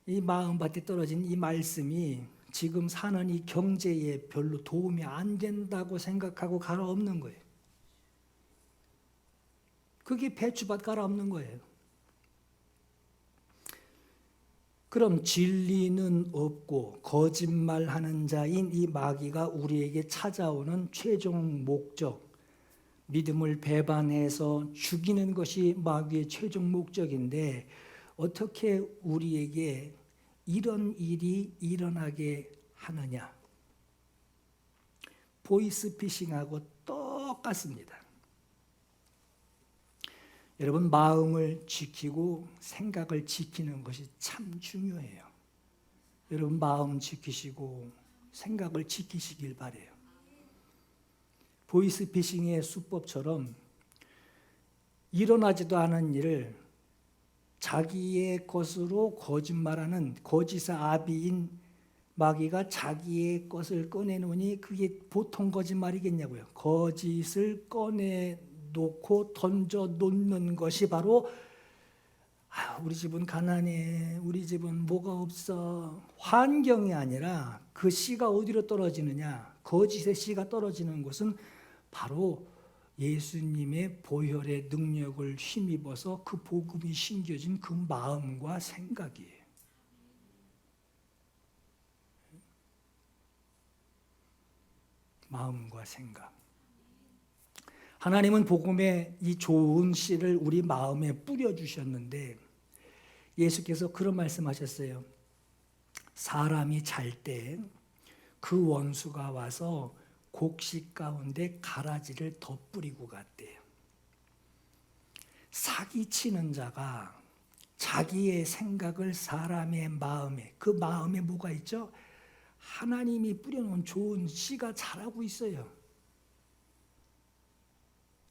S1: 이 마음밭에 떨어진 이 말씀이 지금 사는 이 경제에 별로 도움이 안 된다고 생각하고 갈아엎는 거예요. 그게 배추밭 갈아엎는 거예요. 그럼 진리는 없고 거짓말하는 자인 이 마귀가 우리에게 찾아오는 최종 목적, 믿음을 배반해서 죽이는 것이 마귀의 최종 목적인데 어떻게 우리에게 이런 일이 일어나게 하느냐? 보이스피싱하고 똑같습니다. 여러분, 마음을 지키고 생각을 지키는 것이 참 중요해요. 여러분, 마음 지키시고 생각을 지키시길 바라요. 보이스피싱의 수법처럼 일어나지도 않은 일을 자기의 것으로 거짓말하는 거짓의 아비인 마귀가 자기의 것을 꺼내놓으니 그게 보통 거짓말이겠냐고요. 거짓을 꺼내놓고 던져놓는 것이 바로 우리 집은 가난해, 우리 집은 뭐가 없어. 환경이 아니라 그 씨가 어디로 떨어지느냐, 거짓의 씨가 떨어지는 곳은 바로 예수님의 보혈의 능력을 힘입어서 그 복음이 심겨진 그 마음과 생각이에요. 마음과 생각. 하나님은 복음의 이 좋은 씨를 우리 마음에 뿌려주셨는데 예수께서 그런 말씀하셨어요. 사람이 잘 때 그 원수가 와서 곡식 가운데 가라지를 덧뿌리고 갔대요. 사기치는 자가 자기의 생각을 사람의 마음에, 그 마음에 뭐가 있죠? 하나님이 뿌려놓은 좋은 씨가 자라고 있어요.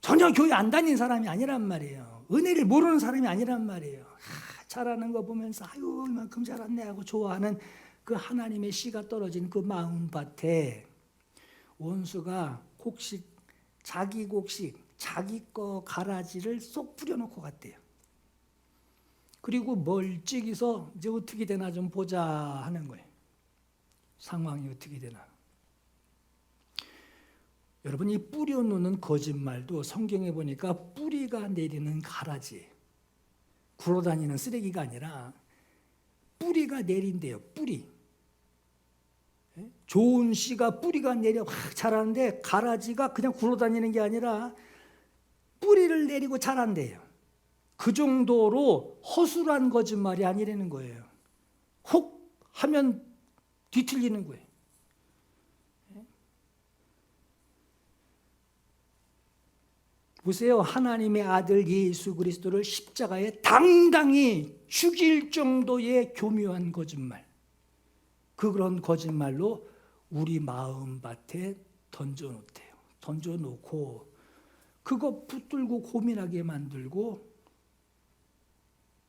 S1: 전혀 교회 안 다니는 사람이 아니란 말이에요. 은혜를 모르는 사람이 아니란 말이에요. 자라는 거 보면서 아유 이만큼 자랐네 하고 좋아하는 그 하나님의 씨가 떨어진 그 마음밭에 원수가 곡식, 자기 거 가라지를 쏙 뿌려놓고 갔대요. 그리고 멀찍이서 이제 어떻게 되나 좀 보자 하는 거예요. 상황이 어떻게 되나. 여러분, 이 뿌려놓는 거짓말도 성경에 보니까 뿌리가 내리는 가라지, 굴러다니는 쓰레기가 아니라 뿌리가 내린대요. 뿌리. 좋은 씨가 뿌리가 내려 확 자라는데 가라지가 그냥 굴러다니는 게 아니라 뿌리를 내리고 자란대요. 그 정도로 허술한 거짓말이 아니라는 거예요. 혹 하면 뒤틀리는 거예요. 보세요. 하나님의 아들 예수 그리스도를 십자가에 당당히 죽일 정도의 교묘한 거짓말. 그런 거짓말로 우리 마음밭에 던져놓대요. 던져놓고 그거 붙들고 고민하게 만들고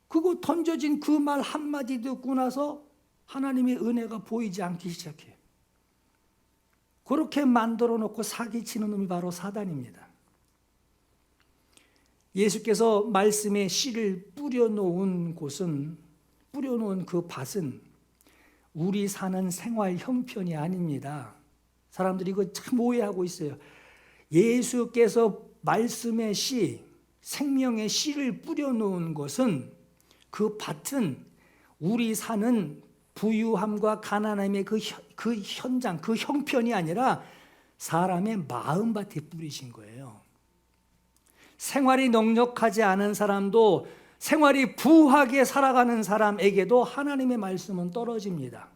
S1: 그거 던져진 그 말 한마디 듣고 나서 하나님의 은혜가 보이지 않기 시작해요. 그렇게 만들어 놓고 사기치는 놈이 바로 사단입니다. 예수께서 말씀의 씨를 뿌려놓은 곳은, 뿌려놓은 그 밭은 우리 사는 생활 형편이 아닙니다. 사람들이 이거 참 오해하고 있어요. 예수께서 말씀의 씨, 생명의 씨를 뿌려놓은 것은, 그 밭은 우리 사는 부유함과 가난함의 그 현장, 그 형편이 아니라 사람의 마음밭에 뿌리신 거예요. 생활이 넉넉하지 않은 사람도, 생활이 부하게 살아가는 사람에게도 하나님의 말씀은 떨어집니다.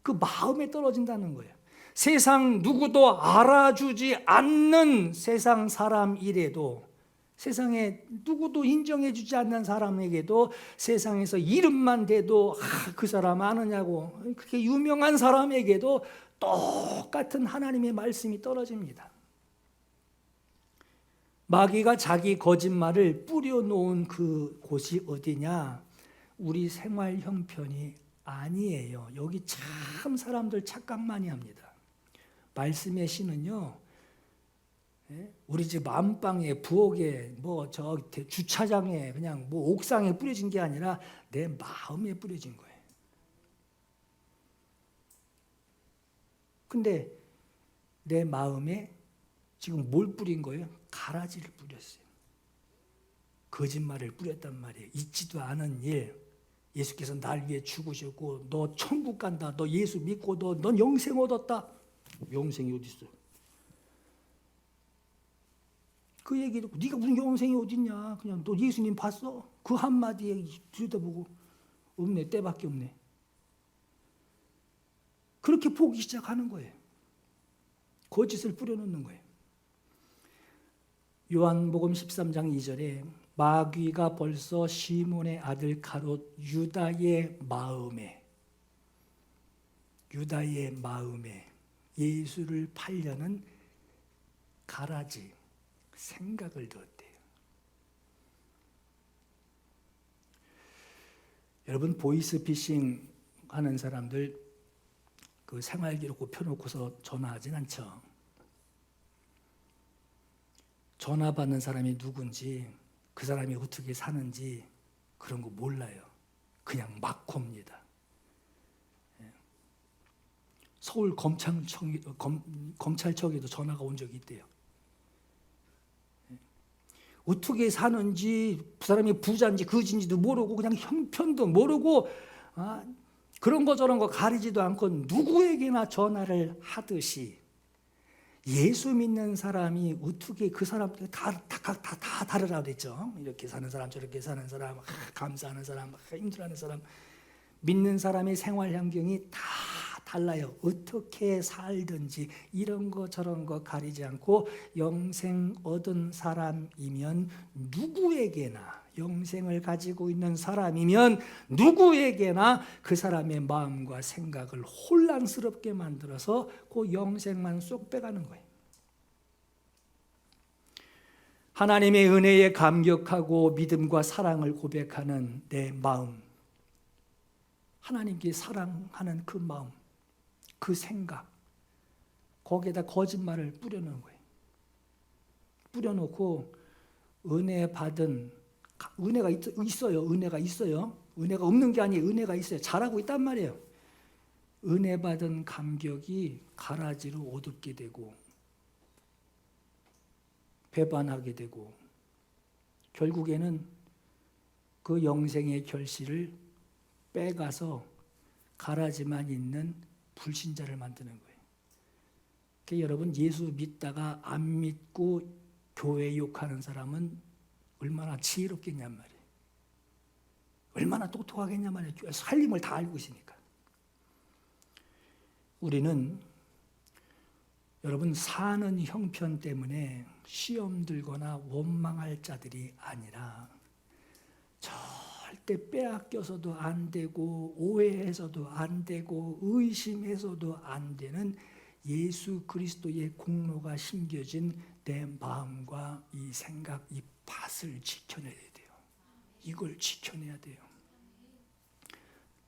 S1: 그 마음에 떨어진다는 거예요. 세상 누구도 알아주지 않는 세상 사람이래도, 세상에 누구도 인정해주지 않는 사람에게도 세상에서 이름만 대도 그 사람 아느냐고, 그렇게 유명한 사람에게도 똑같은 하나님의 말씀이 떨어집니다. 마귀가 자기 거짓말을 뿌려놓은 그 곳이 어디냐? 우리 생활 형편이 아니에요. 여기 참 사람들 착각 많이 합니다. 말씀의 신은요, 우리 집 안방에, 부엌에, 뭐 저 주차장에, 그냥 뭐 옥상에 뿌려진 게 아니라 내 마음에 뿌려진 거예요. 근데 내 마음에 지금 뭘 뿌린 거예요? 가라지를 뿌렸어요. 거짓말을 뿌렸단 말이에요. 있지도 않은 일. 예수께서 날 위해 죽으셨고, 너 천국 간다. 너 예수 믿고 넌 영생 얻었다. 영생이 어디 있어? 그 얘기 듣고 네가 무슨 영생이 어딨냐? 그냥 너 예수님 봤어? 그 한마디에 들여다보고 없네, 때밖에 없네. 그렇게 보기 시작하는 거예요. 거짓을 뿌려놓는 거예요. 요한복음 13장 2절에 마귀가 벌써 시몬의 아들 가롯 유다의 마음에 예수를 팔려는 가라지 생각을 넣었대요. 여러분, 보이스피싱 하는 사람들 그 생활기록 펴놓고서 전화하진 않죠. 전화 받는 사람이 누군지, 그 사람이 어떻게 사는지 그런 거 몰라요. 그냥 막 겁니다. 서울 검찰청에도 전화가 온 적이 있대요. 어떻게 사는지, 그 사람이 부자인지 거지인지도 모르고, 그냥 형편도 모르고, 그런 거 저런 거 가리지도 않고 누구에게나 전화를 하듯이, 예수 믿는 사람이 어떻게 그 사람들 다 다르라고 그랬죠. 이렇게 사는 사람, 저렇게 사는 사람, 감사하는 사람, 힘들어하는 사람, 믿는 사람의 생활 환경이 다 달라요. 어떻게 살든지 이런 거 저런 거 가리지 않고 영생 얻은 사람이면 누구에게나, 영생을 가지고 있는 사람이면 누구에게나 그 사람의 마음과 생각을 혼란스럽게 만들어서 그 영생만 쏙 빼가는 거예요. 하나님의 은혜에 감격하고 믿음과 사랑을 고백하는 내 마음, 하나님께 사랑하는 그 마음, 그 생각, 거기에다 거짓말을 뿌려놓은 거예요. 뿌려놓고 은혜 받은, 은혜가 있어요. 은혜가 있어요. 은혜가 없는 게 아니에요. 은혜가 있어요. 잘하고 있단 말이에요. 은혜 받은 감격이 가라지로 어둡게 되고 배반하게 되고 결국에는 그 영생의 결실을 빼가서 가라지만 있는 불신자를 만드는 거예요. 그러니까 여러분, 예수 믿다가 안 믿고 교회 욕하는 사람은 얼마나 지혜롭겠냔 말이에요. 얼마나 똑똑하겠냔 말이에요. 살림을 다 알고 있으니까. 우리는 여러분, 사는 형편 때문에 시험 들거나 원망할 자들이 아니라 절대 빼앗겨서도 안 되고 오해해서도 안 되고 의심해서도 안 되는 예수 그리스도의 공로가 심겨진 내 마음과 이 생각, 이 밭을 지켜내야 돼요. 이걸 지켜내야 돼요.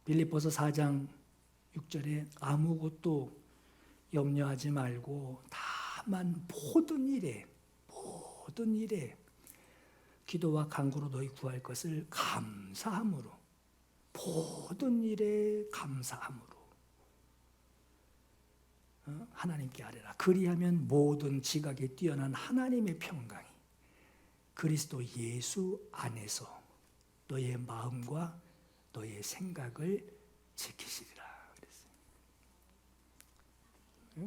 S1: 빌립보서 4장 6절에 아무것도 염려하지 말고 다만 모든 일에 기도와 간구로 너희 구할 것을 감사함으로, 모든 일에 감사함으로 하나님께 아뢰라. 그리하면 모든 지각에 뛰어난 하나님의 평강이 그리스도 예수 안에서 너의 마음과 너의 생각을 지키시리라 그랬어요.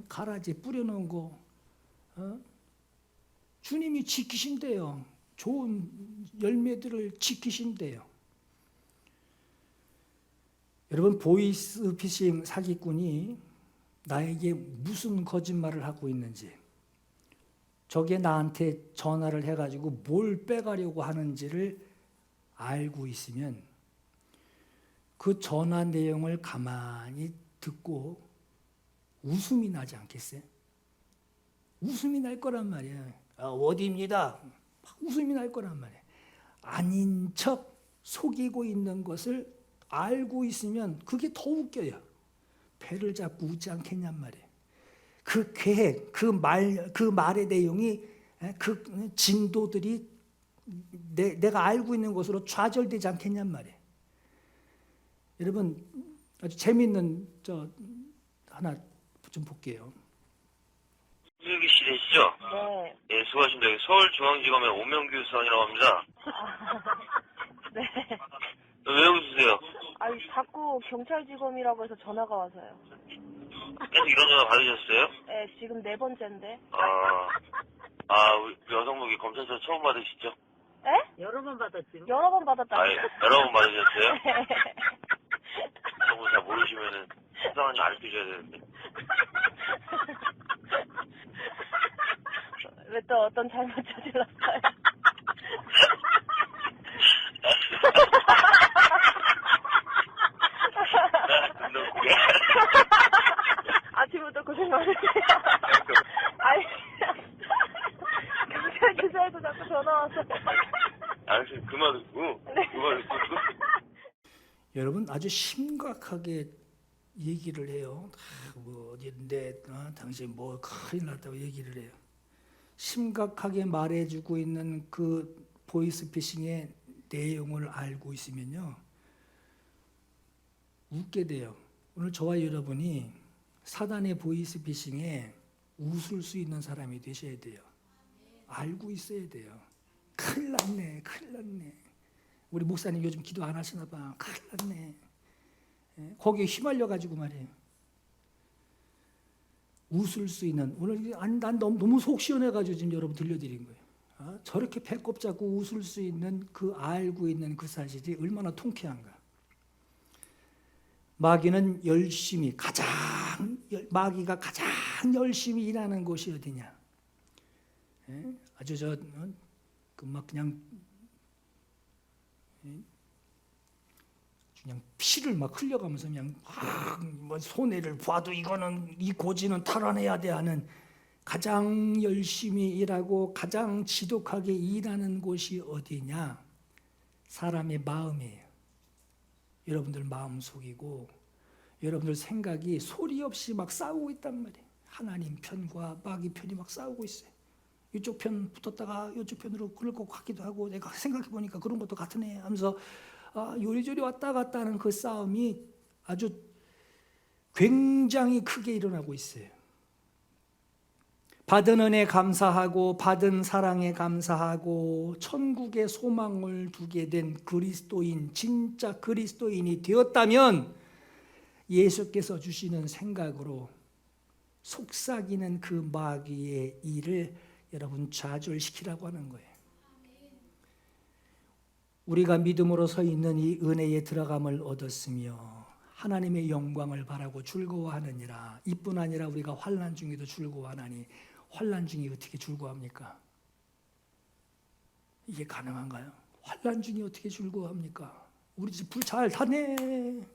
S1: 가라지 뿌려놓은 거 주님이 지키신대요. 좋은 열매들을 지키신대요. 여러분, 보이스피싱 사기꾼이 나에게 무슨 거짓말을 하고 있는지, 저게 나한테 전화를 해가지고 뭘 빼가려고 하는지를 알고 있으면 그 전화 내용을 가만히 듣고 웃음이 나지 않겠어요? 웃음이 날 거란 말이에요. 어디입니다. 웃음이 날 거란 말이에요. 아닌 척 속이고 있는 것을 알고 있으면 그게 더 웃겨요. 배를 잡고 웃지 않겠냔 말이에요. 그 계획, 그 말의 내용이, 그 진도들이 내가 알고 있는 것으로 좌절되지 않겠냔 말이에요. 여러분, 아주 재미있는 하나 좀 볼게요.
S2: 이유기 씨 되시죠?
S3: 네.
S2: 예, 수고하십니다. 서울중앙지검의 오명규 수원이라고 합니다.
S3: 네.
S2: 왜 웃으세요?
S3: 아니, 자꾸 경찰직원이라고 해서 전화가 와서요.
S2: 계속 이런 전화 받으셨어요?
S3: 네, 지금 4번째인데.
S2: 우리 여성분이 검찰서 처음 받으시죠?
S3: 에?
S4: 여러 번 받았지.
S3: 여러 번 받았다.
S2: 예, 여러 번 받으셨어요? 너무 잘 모르시면은 수상한지 알려주셔야 되는데.
S3: 왜 또 어떤 잘못 저질렀어요? 아침부터 고생 많으세요. 아니, 경찰 기사에서 자꾸 전화 와서.
S2: 알았어요. 그만 듣고.
S1: 여러분, 아주 심각하게 얘기를 해요. 어딘데 당신 뭐 큰일 났다고 얘기를 해요. 심각하게 말해주고 있는 그 보이스피싱의 내용을 알고 있으면요, 웃게 돼요. 오늘 저와 여러분이 사단의 보이스피싱에 웃을 수 있는 사람이 되셔야 돼요. 알고 있어야 돼요. 큰일 났네, 큰일 났네. 우리 목사님 요즘 기도 안 하시나 봐. 큰일 났네. 거기에 휘말려가지고 말이에요. 웃을 수 있는, 오늘 난 너무 속 시원해가지고 지금 여러분 들려드린 거예요. 저렇게 배꼽 잡고 웃을 수 있는 그 알고 있는 그 사실이 얼마나 통쾌한가. 마귀는 열심히 마귀가 가장 열심히 일하는 곳이 어디냐? 아주 그냥 피를 막 흘려가면서 그냥 뭐 손해를 봐도 이거는 이 고지는 탈환해야 돼 하는, 가장 열심히 일하고 가장 지독하게 일하는 곳이 어디냐? 사람의 마음이에요. 여러분들 마음 속이고 여러분들 생각이 소리 없이 막 싸우고 있단 말이에요. 하나님 편과 마귀 편이 막 싸우고 있어요. 이쪽 편 붙었다가 이쪽 편으로 그럴 것 같기도 하고, 내가 생각해 보니까 그런 것도 같으네 하면서 요리조리 왔다 갔다 하는 그 싸움이 아주 굉장히 크게 일어나고 있어요. 받은 은혜 감사하고 받은 사랑에 감사하고 천국의 소망을 두게 된 그리스도인, 진짜 그리스도인이 되었다면 예수께서 주시는 생각으로 속삭이는 그 마귀의 일을 여러분 좌절시키라고 하는 거예요. 우리가 믿음으로 서 있는 이 은혜에 들어감을 얻었으며 하나님의 영광을 바라고 즐거워하느니라. 이뿐 아니라 우리가 환난 중에도 즐거워하나니, 환난 중에 어떻게 즐거워합니까? 이게 가능한가요? 환난 중에 어떻게 즐거워합니까? 우리 집 불 잘 타네.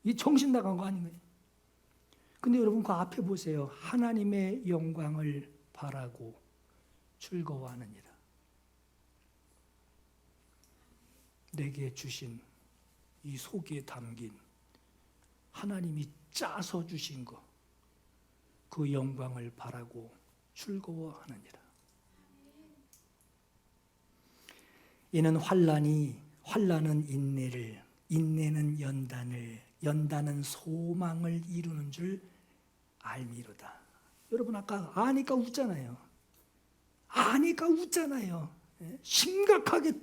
S1: 이 정신 나간 거 아닌가요? 근데 여러분 그 앞에 보세요. 하나님의 영광을 바라고 즐거워하느니라. 내게 주신 이 속에 담긴 하나님이 짜서 주신 것, 그 영광을 바라고 즐거워하느니라. 이는 환난은 인내를, 인내는 연단을, 연단은 소망을 이루는 줄 알미로다. 여러분 아까 아니까 웃잖아요. 아니까 웃잖아요. 심각하게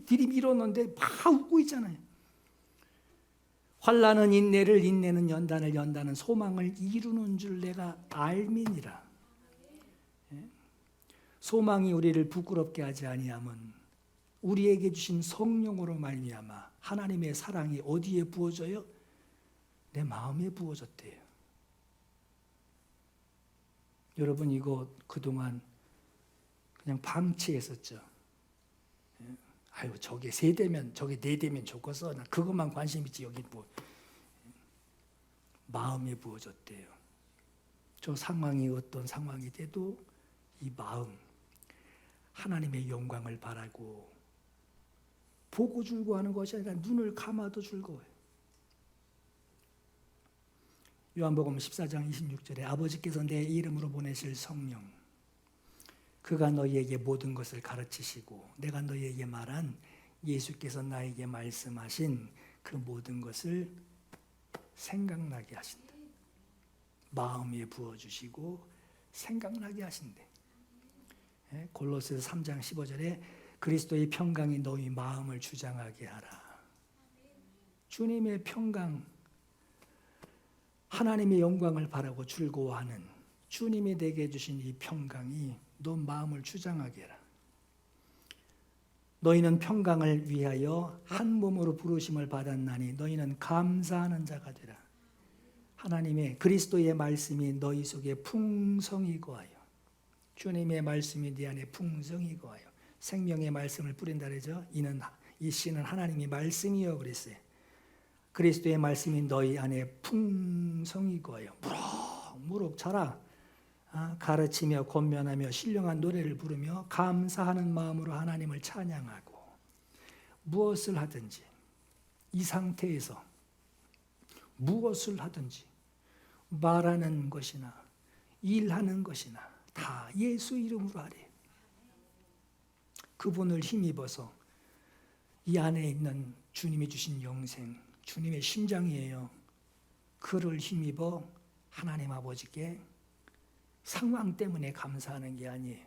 S1: 들이밀었는데 막 웃고 있잖아요. 환난은 인내를, 인내는 연단을, 연단은 소망을 이루는 줄 내가 알미니라. 소망이 우리를 부끄럽게 하지 아니함은 우리에게 주신 성령으로 말미암아 하나님의 사랑이 어디에 부어져요? 내 마음에 부어졌대요. 여러분 이거 그동안 그냥 방치했었죠. 아유 저게 3대면 저게 4대면 좋겠어. 나 그것만 관심 있지 여기 뭐. 마음에 부어졌대요. 저 상황이 어떤 상황이 돼도 이 마음 하나님의 영광을 바라고 보고 즐거워하는 것이 아니라 눈을 감아도 즐거워요. 요한복음 14장 26절에 아버지께서 내 이름으로 보내실 성령 그가 너희에게 모든 것을 가르치시고 내가 너희에게 말한 예수께서 나에게 말씀하신 그 모든 것을 생각나게 하신다. 마음에 부어주시고 생각나게 하신대. 골로새서 3장 15절에 그리스도의 평강이 너희 마음을 주장하게 하라. 주님의 평강, 하나님의 영광을 바라고 즐거워하는 주님이 내게 주신 이 평강이 너 마음을 주장하게 해라. 너희는 평강을 위하여 한 몸으로 부르심을 받았나니 너희는 감사하는 자가 되라. 하나님의 그리스도의 말씀이 너희 속에 풍성히 거하여 주님의 말씀이 네 안에 풍성히 거하여 생명의 말씀을 뿌린다 그러죠. 이 씨는 하나님의 말씀이요 그랬어요. 그리스도의 말씀이 너희 안에 풍성히 거하여 무럭무럭 자라. 가르치며 권면하며 신령한 노래를 부르며 감사하는 마음으로 하나님을 찬양하고 무엇을 하든지 이 상태에서 무엇을 하든지 말하는 것이나 일하는 것이나 다 예수 이름으로 하래. 그분을 힘입어서 이 안에 있는 주님이 주신 영생, 주님의 심장이에요. 그를 힘입어 하나님 아버지께 상황 때문에 감사하는 게 아니에요.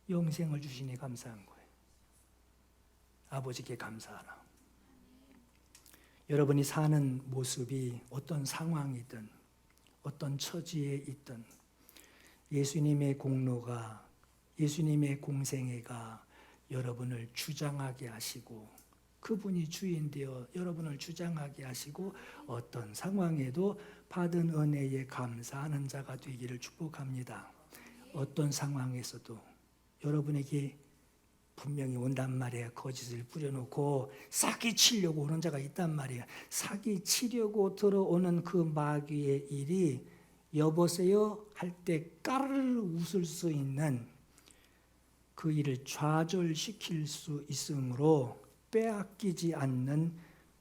S1: 영생을 주시니 감사한 거예요. 아버지께 감사하라. 여러분이 사는 모습이 어떤 상황이든 어떤 처지에 있든 예수님의 공로가 예수님의 공생애가 여러분을 주장하게 하시고 그분이 주인 되어 여러분을 주장하게 하시고 어떤 상황에도 받은 은혜에 감사하는 자가 되기를 축복합니다. 어떤 상황에서도 여러분에게 분명히 온단 말이에요. 거짓을 뿌려놓고 사기치려고 오는 자가 있단 말이에요. 사기치려고 들어오는 그 마귀의 일이 여보세요 할 때 까르르 웃을 수 있는 그 일을 좌절시킬 수 있으므로 빼앗기지 않는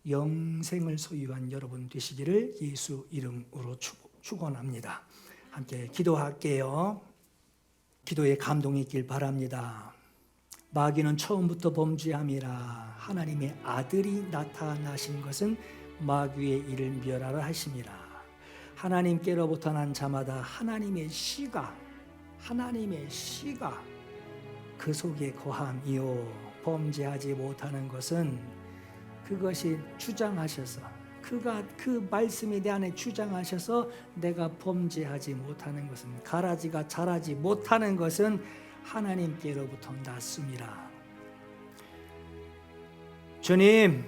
S1: 영생을 소유한 여러분 되시기를 예수 이름으로 축원합니다. 함께 기도할게요. 기도에 감동이 있길 바랍니다. 마귀는 처음부터 범죄함이라. 하나님의 아들이 나타나신 것은 마귀의 일을 멸하라 하심이라. 하나님께로부터 난 자마다 하나님의 씨가 그 속에 거함이요. 범죄하지 못하는 것은 그것이 주장하셔서 그가 그 말씀이 내 안에 주장하셔서 내가 범죄하지 못하는 것은 가라지가 자라지 못하는 것은 하나님께로부터 났음이라. 주님,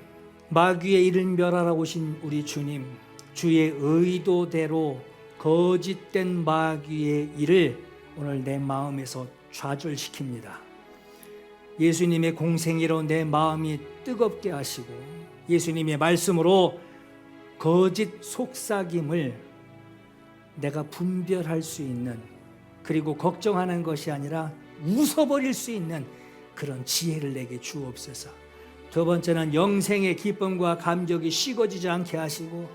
S1: 마귀의 일을 멸하러 오신 우리 주님, 주의 의도대로 거짓된 마귀의 일을 오늘 내 마음에서 좌절시킵니다. 예수님의 공생애로 내 마음이 뜨겁게 하시고 예수님의 말씀으로 거짓 속삭임을 내가 분별할 수 있는, 그리고 걱정하는 것이 아니라 웃어버릴 수 있는 그런 지혜를 내게 주옵소서. 두 번째는 영생의 기쁨과 감격이 식어지지 않게 하시고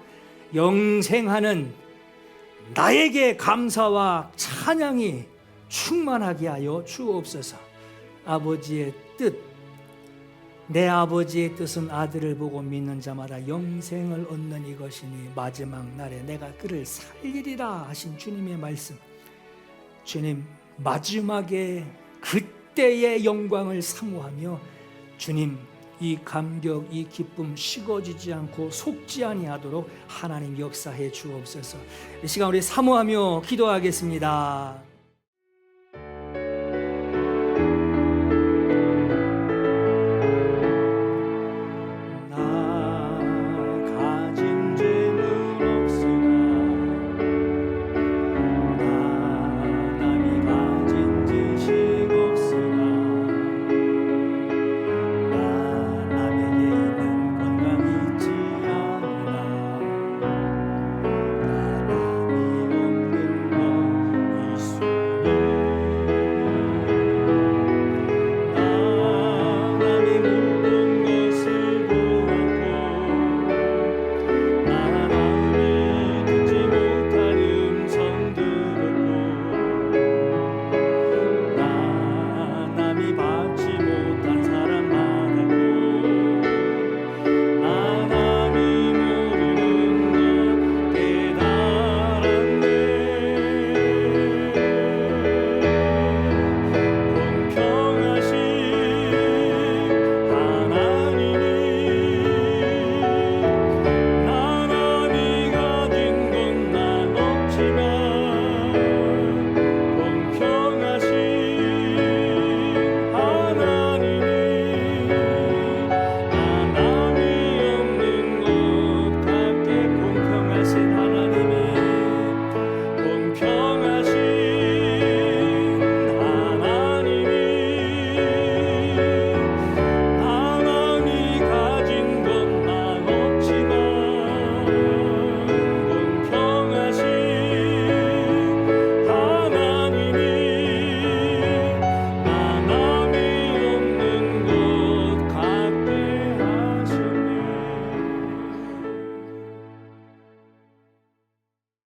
S1: 영생하는 나에게 감사와 찬양이 충만하게 하여 주옵소서. 아버지의 뜻, 내 아버지의 뜻은 아들을 보고 믿는 자마다 영생을 얻는 이것이니 마지막 날에 내가 그를 살리리라 하신 주님의 말씀, 주님 마지막에 그때의 영광을 사모하며 주님 이 감격, 이 기쁨 식어지지 않고 속지 아니하도록 하나님 역사해 주옵소서. 이 시간 우리 사모하며 기도하겠습니다.